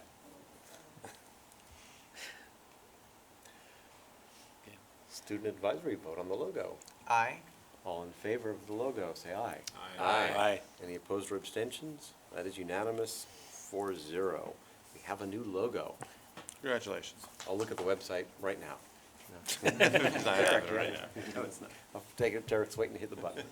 Student advisory vote on the logo. Aye. All in favor of the logo, say aye. Aye. Aye. Any opposed or abstentions? That is unanimous, 4-0. We have a new logo. Congratulations. I'll look at the website right now. No. It's not accurate, right? No, it's not. I'll take it, Derek's waiting to hit the button.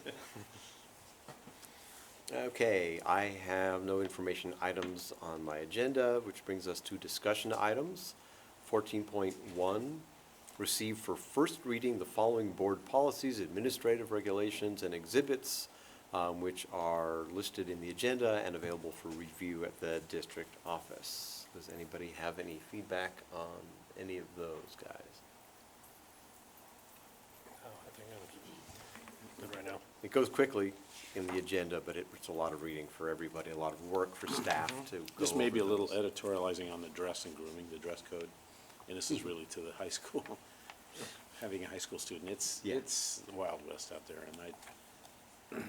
Okay, I have no information items on my agenda, which brings us to discussion items. 14.1, receive for first reading the following board policies, administrative regulations, and exhibits, which are listed in the agenda and available for review at the district office. Does anybody have any feedback on any of those guys? Oh, I think I'm good right now. It goes quickly in the agenda, but it's a lot of reading for everybody, a lot of work for staff to go This may be a over little those. editorializing on the dress and grooming, the dress code, and this is really to the high school, having a high school student. It's the Wild West out there, and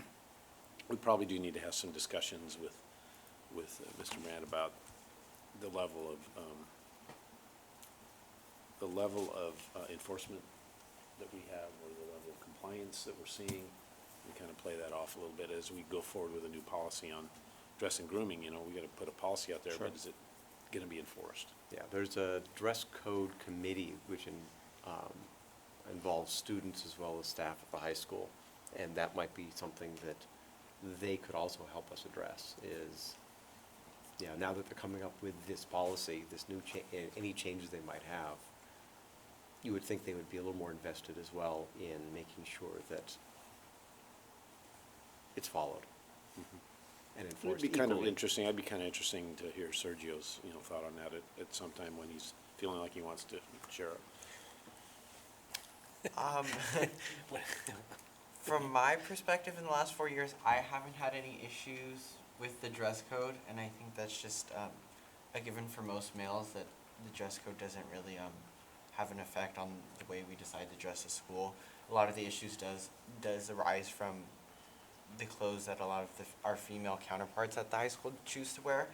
we probably do need to have some discussions with Mr. Mann about the level of enforcement that we have, or the level of compliance that we're seeing. We kind of play that off a little bit as we go forward with a new policy on dress and grooming. You know, we got to put a policy out there, Sure. but is it going to be enforced? Yeah, there's a dress code committee which involves students as well as staff at the high school. And that might be something that they could also help us address is, yeah, now that they're coming up with this policy, this new any changes they might have, you would think they would be a little more invested as well in making sure that it's followed and enforced It'd be kind of equally. interesting, I'd be kind of interesting to hear Sergio's, thought on that at some time when he's feeling like he wants to share it. From my perspective, in the last 4 years, I haven't had any issues with the dress code, and I think that's just a given for most males, that the dress code doesn't really have an effect on the way we decide to dress at school. A lot of the issues does arise from the clothes that a lot of our female counterparts at the high school choose to wear.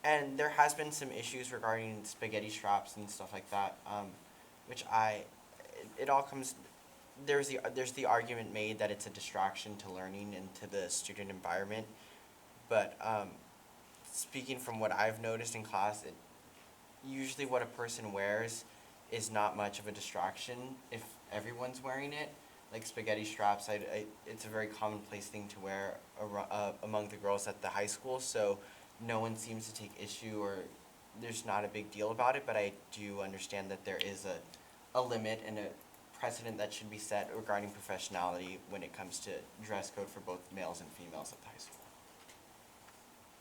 And there has been some issues regarding spaghetti straps and stuff like that, which it all comes, there's the argument made that it's a distraction to learning and to the student environment. But speaking from what I've noticed in class, usually what a person wears is not much of a distraction if everyone's wearing it. Like spaghetti straps, it's a very commonplace thing to wear among the girls at the high school, so no one seems to take issue, or there's not a big deal about it, but I do understand that there is a limit and a precedent that should be set regarding professionality when it comes to dress code for both males and females at the high school.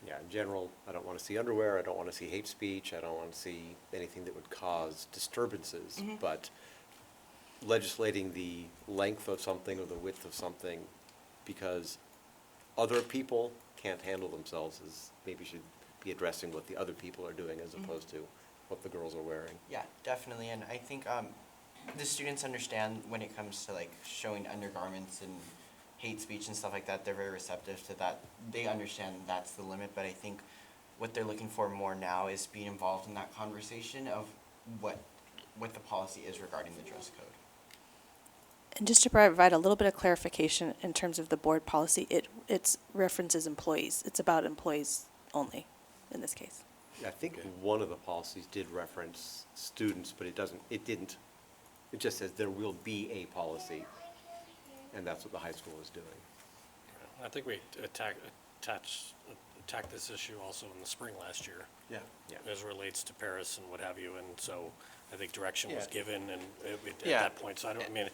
Yeah, in general, I don't want to see underwear, I don't want to see hate speech, I don't want to see anything that would cause disturbances, Mhm. but legislating the length of something or the width of something because other people can't handle themselves is maybe should be addressing what the other people are doing as Mhm. opposed to what the girls are wearing. Yeah, definitely, and I think the students understand when it comes to like showing undergarments and hate speech and stuff like that. They're very receptive to that. They understand that's the limit, but I think what they're looking for more now is being involved in that conversation of what the policy is regarding the dress code. And just to provide a little bit of clarification in terms of the board policy, it references employees. It's about employees only in this case. I think one of the policies did reference students, but it didn't. It just says there will be a policy, and that's what the high school is doing. I think we attacked this issue also in the spring last year. Yeah. As it relates to Paris and what have you, and so I think direction was Yeah. given, and at Yeah. that point, so I mean,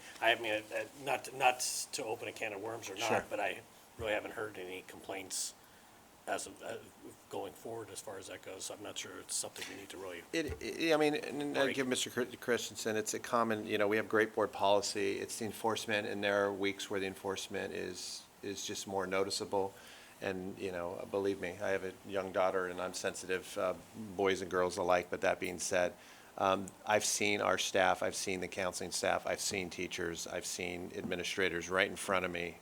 not to open a can of worms or Sure. not, but I really haven't heard any complaints as of going forward as far as that goes, so I'm not sure it's something we need to really. I mean, and I give Mr. Christensen, it's a common, we have great board policy, it's the enforcement, and there are weeks where the enforcement is is just more noticeable. And, you know, believe me, I have a young daughter and I'm sensitive, boys and girls alike, but that being said, I've seen our staff, I've seen the counseling staff, I've seen teachers, I've seen administrators right in front of me,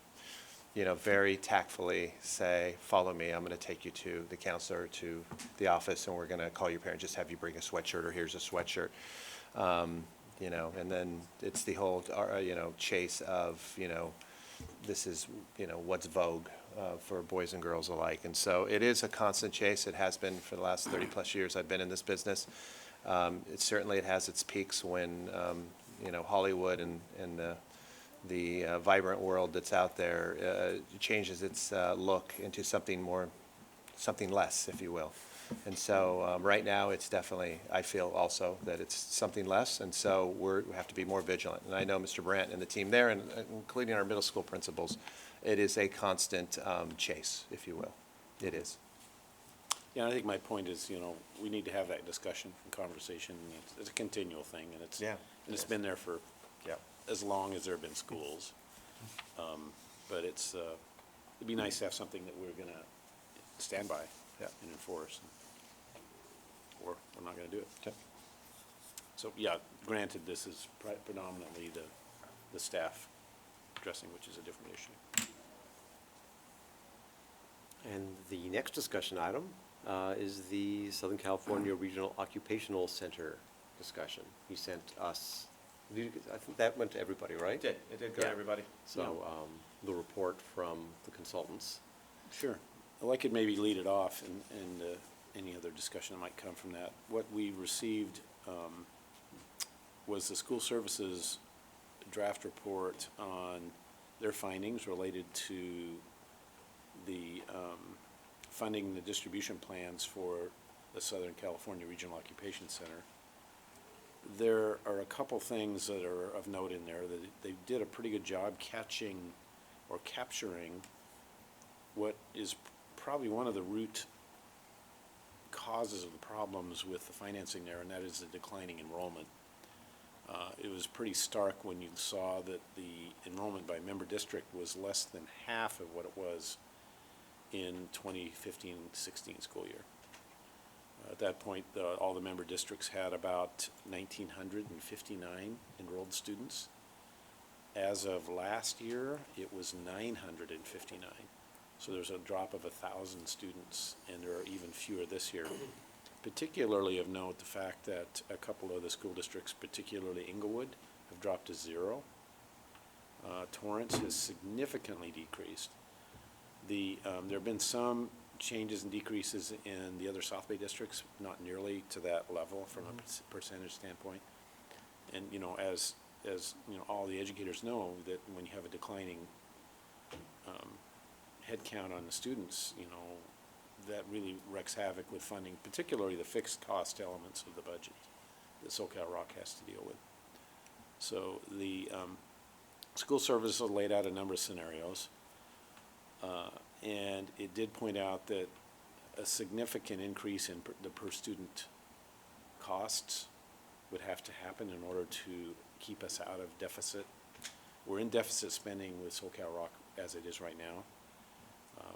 you know, very tactfully say, follow me, I'm going to take you to the counselor, to the office, and we're going to call your parent, just have you bring a sweatshirt, or here's a sweatshirt. You know, and then it's the whole, you know, chase of, you know, this is, you know, what's vogue for boys and girls alike. And so it is a constant chase. It has been for the last 30-plus years I've been in this business. It has its peaks when, you know, Hollywood and the vibrant world that's out there changes its look into something less, if you will. And so right now, it's definitely, I feel also that it's something less, and so we have to be more vigilant. And I know Mr. Brandt and the team there, and including our middle school principals, it is a constant chase, if you will. It is. Yeah, I think my point is, you know, we need to have that discussion and conversation. It's a continual thing, and it's been there for as long as there have been schools. But it'd be nice to have something that we're going to stand by and enforce, or we're not going to do it. Okay. So, yeah, granted, this is predominantly the staff dressing, which is a different issue. And the next discussion item is the Southern California Regional Occupational Center discussion. He sent us, I think that went to everybody, right? It did go to everybody. So the report from the consultants. Sure. Well, I could maybe lead it off, and any other discussion that might come from that. What we received was the school services draft report on their findings related to the funding the distribution plans for the Southern California Regional Occupation Center. There are a couple things that are of note in there. That they did a pretty good job capturing what is probably one of the root causes of the problems with the financing there, and that is the declining enrollment. It was pretty stark when you saw that the enrollment by member district was less than half of what it was in 2015-16 school year. At that point, all the member districts had about 1,959 enrolled students. As of last year, it was 959. So there's a drop of 1,000 students, and there are even fewer this year. Particularly of note, the fact that a couple of the school districts, particularly Inglewood, have dropped to 0. Torrance has significantly decreased. There have been some changes and decreases in the other South Bay districts, not nearly to that level from a percentage standpoint. And, you know, as you know, all the educators know that when you have a declining head count on the students, you know, that really wreaks havoc with funding, particularly the fixed cost elements of the budget that SoCal Rock has to deal with. So the school services laid out a number of scenarios, and it did point out that a significant increase in the per student costs would have to happen in order to keep us out of deficit. We're in deficit spending with SoCal Rock as it is right now.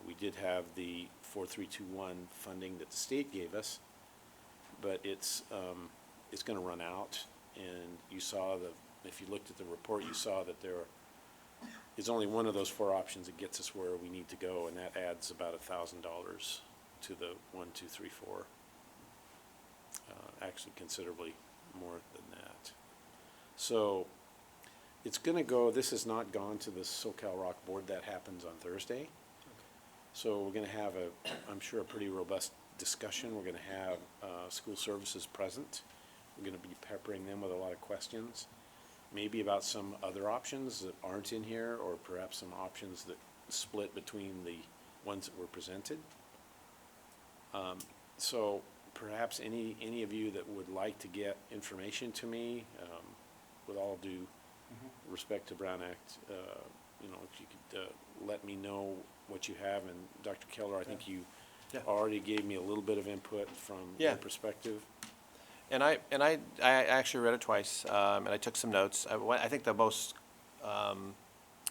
We did have the 4321 funding that the state gave us, but it's going to run out. And you saw if you looked at the report, you saw that there is only one of those 4 options that gets us where we need to go, and that adds about $1,000 to the 1, 2, 3, 4. Actually, considerably more than that. So it's going to go. This has not gone to the SoCal Rock board. That happens on Thursday. So we're going to have I'm sure, a pretty robust discussion. We're going to have school services present. We're going to be peppering them with a lot of questions, maybe about some other options that aren't in here, or perhaps some options that split between the ones that were presented. So perhaps any of you that would like to get information to me, with all due respect to Brown Act, you know, if you could let me know what you have. And Dr. Keller, I think you already gave me a little bit of input from your perspective. And I actually read it twice, and I took some notes. I think the most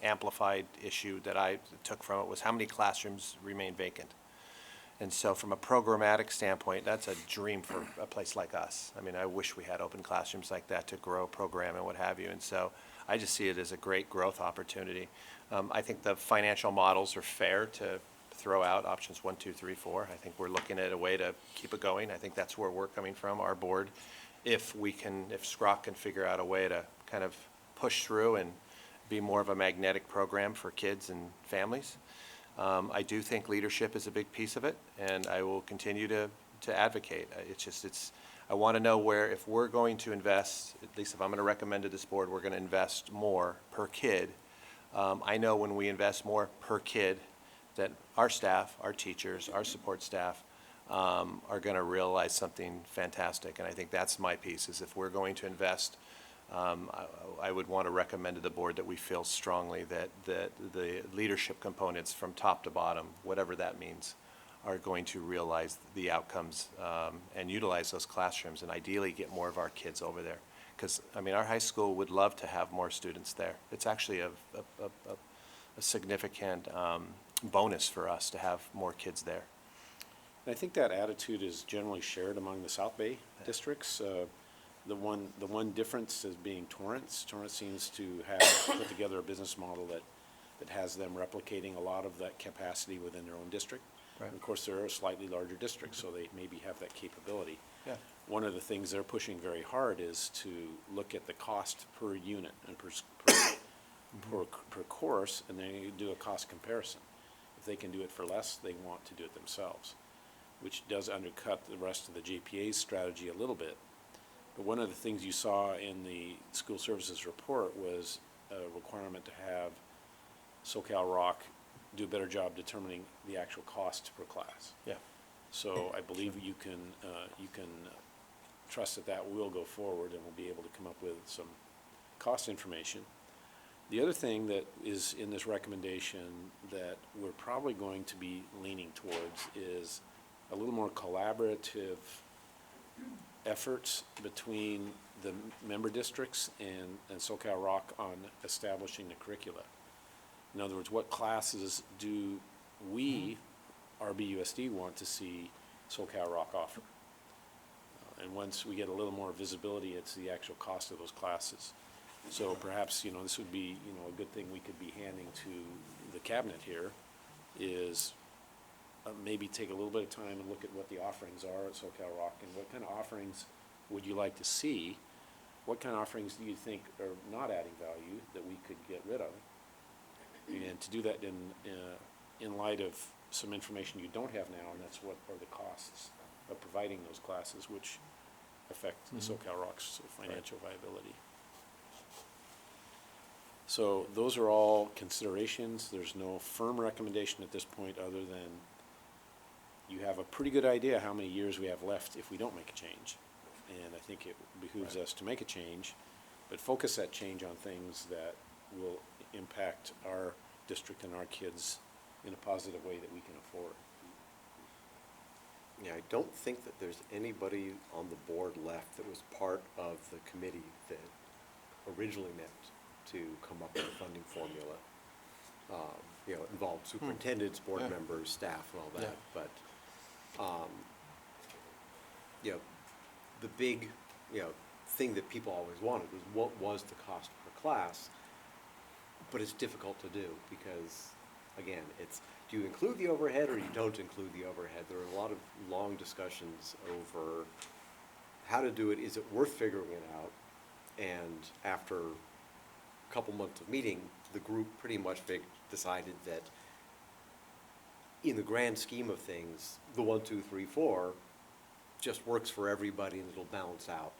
amplified issue that I took from it was how many classrooms remain vacant. And so from a programmatic standpoint, that's a dream for a place like us. I mean, I wish we had open classrooms like that to grow, program, and what have you. And so I just see it as a great growth opportunity. I think the financial models are fair to throw out options 1, 2, 3, 4. I think we're looking at a way to keep it going. I think that's where we're coming from, our board. If SCROC can figure out a way to kind of push through and be more of a magnetic program for kids and families. I do think leadership is a big piece of it, and I will continue to advocate. I want to know where, if we're going to invest, at least if I'm going to recommend to this board, we're going to invest more per kid. I know when we invest more per kid, that our staff, our teachers, our support staff are going to realize something fantastic. And I think that's my piece, is if we're going to invest, I would want to recommend to the board that we feel strongly that the leadership components from top to bottom, whatever that means, are going to realize the outcomes and utilize those classrooms and ideally get more of our kids over there. Because, I mean, our high school would love to have more students there. It's actually a significant bonus for us to have more kids there. I think that attitude is generally shared among the South Bay districts. The one difference is being Torrance. Torrance seems to have put together a business model that has them replicating a lot of that capacity within their own district. Right. And of course, they're a slightly larger district, so they maybe have that capability. Yeah. One of the things they're pushing very hard is to look at the cost per unit and per course, and then you do a cost comparison. If they can do it for less, they want to do it themselves, which does undercut the rest of the JPA's strategy a little bit. But one of the things you saw in the school services report was a requirement to have SoCal Rock do a better job determining the actual cost per class. Yeah. So I believe you can trust that will go forward, and we'll be able to come up with some cost information. The other thing that is in this recommendation that we're probably going to be leaning towards is a little more collaborative efforts between the member districts and SoCal Rock on establishing the curricula. In other words, what classes do we, RBUSD, want to see SoCal Rock offer? And once we get a little more visibility, it's the actual cost of those classes. So perhaps, this would be, a good thing we could be handing to the cabinet here is maybe take a little bit of time and look at what the offerings are at SoCal Rock and what kind of offerings would you like to see? What kind of offerings do you think are not adding value that we could get rid of? And to do that in light of some information you don't have now, and that's what are the costs of providing those classes, which affect SoCal Rock's financial viability. So those are all considerations. There's no firm recommendation at this point other than you have a pretty good idea how many years we have left if we don't make a change. And I think it behooves us to make a change, but focus that change on things that will impact our district and our kids in a positive way that we can afford. Yeah, I don't think that there's anybody on the board left that was part of the committee that originally met to come up with a funding formula. Involved superintendents, board members, staff, and all that. Yeah. But, the big, thing that people always wanted was what was the cost per class. But it's difficult to do because, again, it's, do you include the overhead or you don't include the overhead? There are a lot of long discussions over how to do it. Is it worth figuring it out? And after a couple months of meeting, the group pretty much decided that in the grand scheme of things, the 1, 2, 3, 4 just works for everybody and it'll balance out.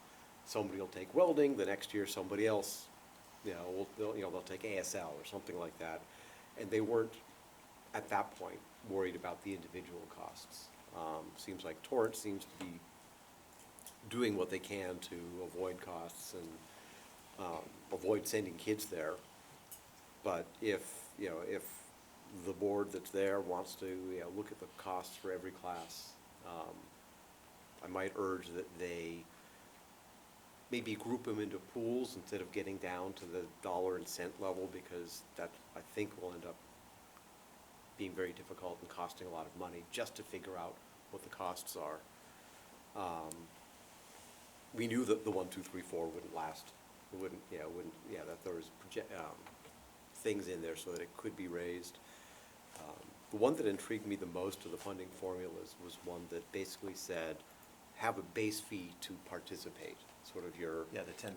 Somebody will take welding, the next year somebody else, they'll take ASL or something like that. And they weren't, at that point, worried about the individual costs. Seems like Torrance seems to be doing what they can to avoid costs and avoid sending kids there. But if the board that's there wants to look at the costs for every class, I might urge that they maybe group them into pools instead of getting down to the dollar and cent level, because that, I think, will end up being very difficult and costing a lot of money just to figure out what the costs are. We knew that the 1, 2, 3, 4 wouldn't last. It wouldn't, that there was things in there so that it could be raised. The one that intrigued me the most of the funding formulas was one that basically said, have a base fee to participate, sort of your. Yeah, the $10,000.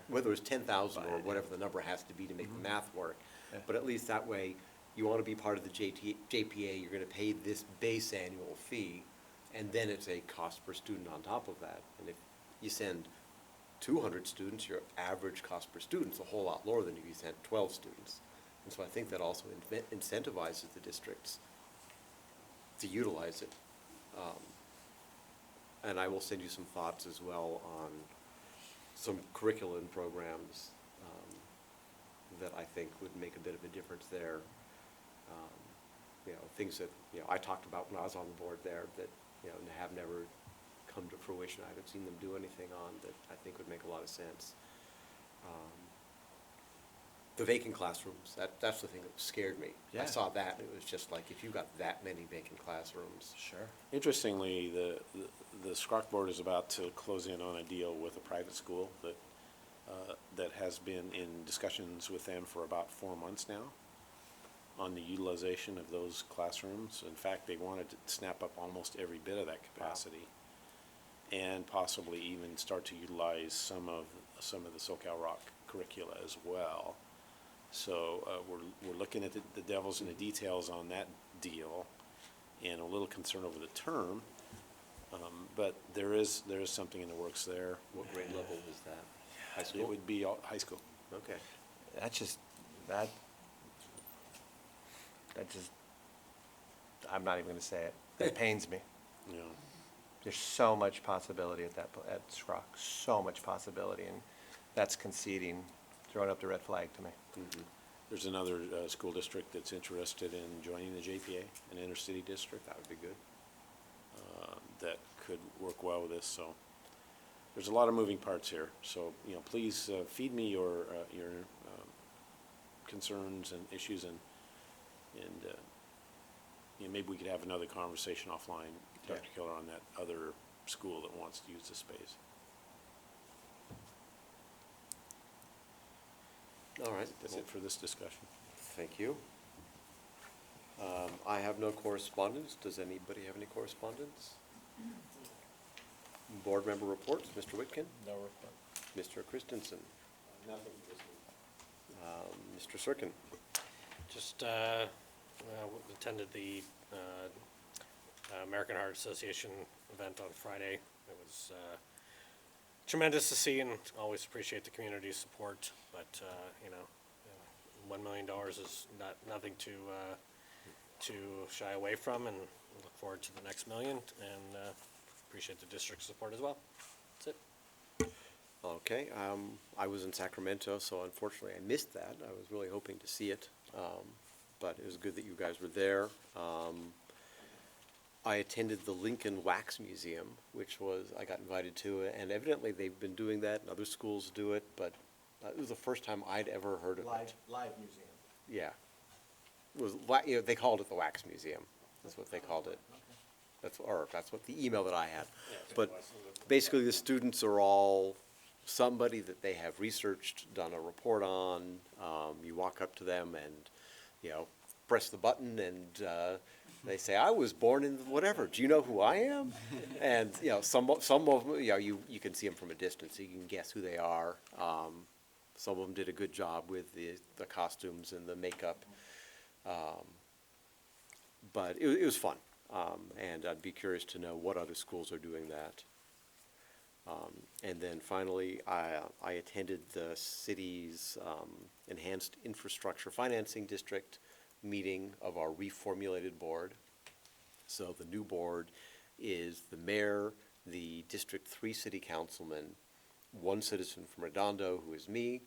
Whether it's 10,000 or whatever the number has to be to make the math work. Yeah. But at least that way, you want to be part of the JPA, you're going to pay this base annual fee, and then it's a cost per student on top of that. And if you send 200 students, your average cost per student is a whole lot lower than if you sent 12 students. And so I think that also incentivizes the districts to utilize it. And I will send you some thoughts as well on some curriculum programs that I think would make a bit of a difference there. Things that, I talked about when I was on the board there that, have never come to fruition. I haven't seen them do anything on that I think would make a lot of sense. The vacant classrooms, that's the thing that scared me. Yeah. I saw that, and it was just like, if you've got that many vacant classrooms. Sure. Interestingly, the SCROC board is about to close in on a deal with a private school that has been in discussions with them for about 4 months now on the utilization of those classrooms. In fact, they wanted to snap up almost every bit of that capacity. Wow. And possibly even start to utilize some of the SoCal Rock curricula as well. So we're looking at the devil's in the details on that deal, and a little concerned over the term. But there is something in the works there. What grade level is that? High school? It would be high school. Okay. I'm not even going to say it. That pains me. Yeah. There's so much possibility at SCROC, so much possibility, and that's conceding, throwing up the red flag to me. Mm-hmm. There's another school district that's interested in joining the JPA, an inner city district. That would be good. That could work well with this. So there's a lot of moving parts here. So please feed me your concerns and issues, and maybe we could have another conversation offline, Dr. Keller, on that other school that wants to use the space. All right. That's it for this discussion. Thank you. I have no correspondence. Does anybody have any correspondence? Board member reports. Mr. Whitkin? No report. Mr. Christensen? Nothing this week. Mr. Serkin? Just attended the American Heart Association event on Friday. It was tremendous to see, and always appreciate the community's support. But $1 million is nothing to shy away from, and look forward to the next million. And appreciate the district's support as well. That's it. Okay. I was in Sacramento, so unfortunately I missed that. I was really hoping to see it, but it was good that you guys were there. I attended the Lincoln Wax Museum, which I got invited to, and evidently they've been doing that, and other schools do it, but it was the first time I'd ever heard of it. Live museum. Yeah. It was, they called it the Wax Museum. That's what they called it. That's what the email that I had. But basically the students are all somebody that they have researched, done a report on. You walk up to them and, press the button, and they say, I was born in whatever. Do you know who I am? And, some of them, you can see them from a distance, so you can guess who they are. Some of them did a good job with the costumes and the makeup. But it was fun. And I'd be curious to know what other schools are doing that. And then finally, I attended the city's Enhanced Infrastructure Financing District meeting of our reformulated board. So the new board is the mayor, the District 3 city councilman, one citizen from Redondo, who is me,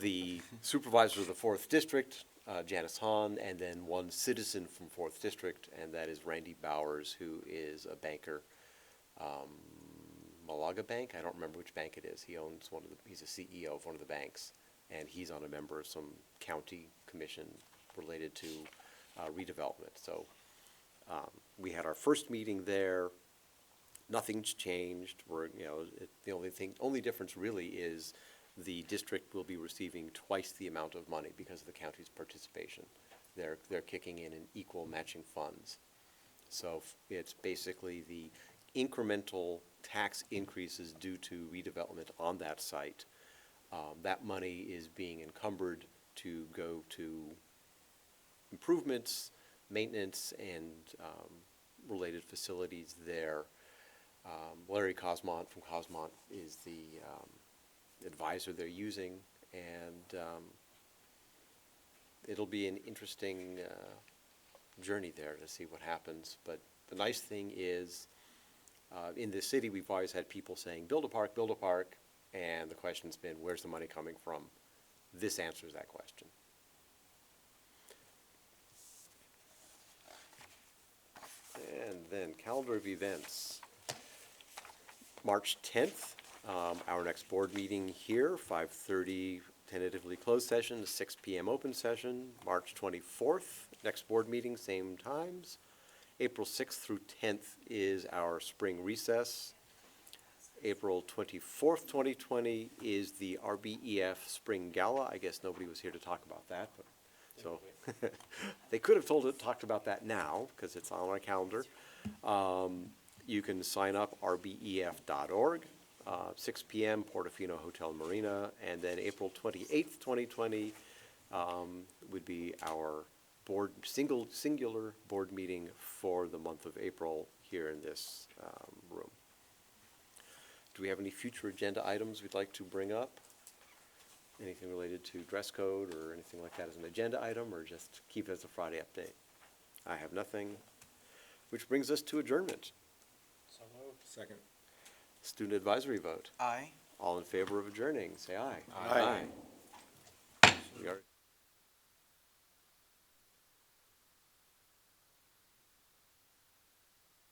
the supervisor of the 4th District, Janice Hahn, and then one citizen from 4th District, and that is Randy Bowers, who is a banker. Malaga Bank. I don't remember which bank it is. He owns he's a CEO of one of the banks, and he's on a member of some county commission related to redevelopment. So we had our first meeting there. Nothing's changed. The only difference really is the district will be receiving twice the amount of money because of the county's participation. They're kicking in equal matching funds. So it's basically the incremental tax increases due to redevelopment on that site. That money is being encumbered to go to improvements, maintenance, and related facilities there. Larry Cosmont from Cosmont is the advisor they're using, and it'll be an interesting journey there to see what happens. But the nice thing is, in this city, we've always had people saying, build a park, and the question's been, where's the money coming from? This answers that question. And then calendar of events. March 10th, our next board meeting here, 5:30 tentatively closed session, 6 p.m. open session. March 24th, next board meeting, same times. April 6th through 10th is our spring recess. April 24th, 2020 is the RBEF Spring Gala. I guess nobody was here to talk about that, but so they could have talked about that now because it's on our calendar. You can sign up rbef.org, 6 p.m. Portofino Hotel Marina, and then April 28th, 2020 would be our singular board meeting for the month of April here in this room. Do we have any future agenda items we'd like to bring up? Anything related to dress code or anything like that as an agenda item, or just keep it as a Friday update? I have nothing, which brings us to adjournment. So moved. Second. Student advisory vote. Aye. All in favor of adjourning, say aye. Aye. We are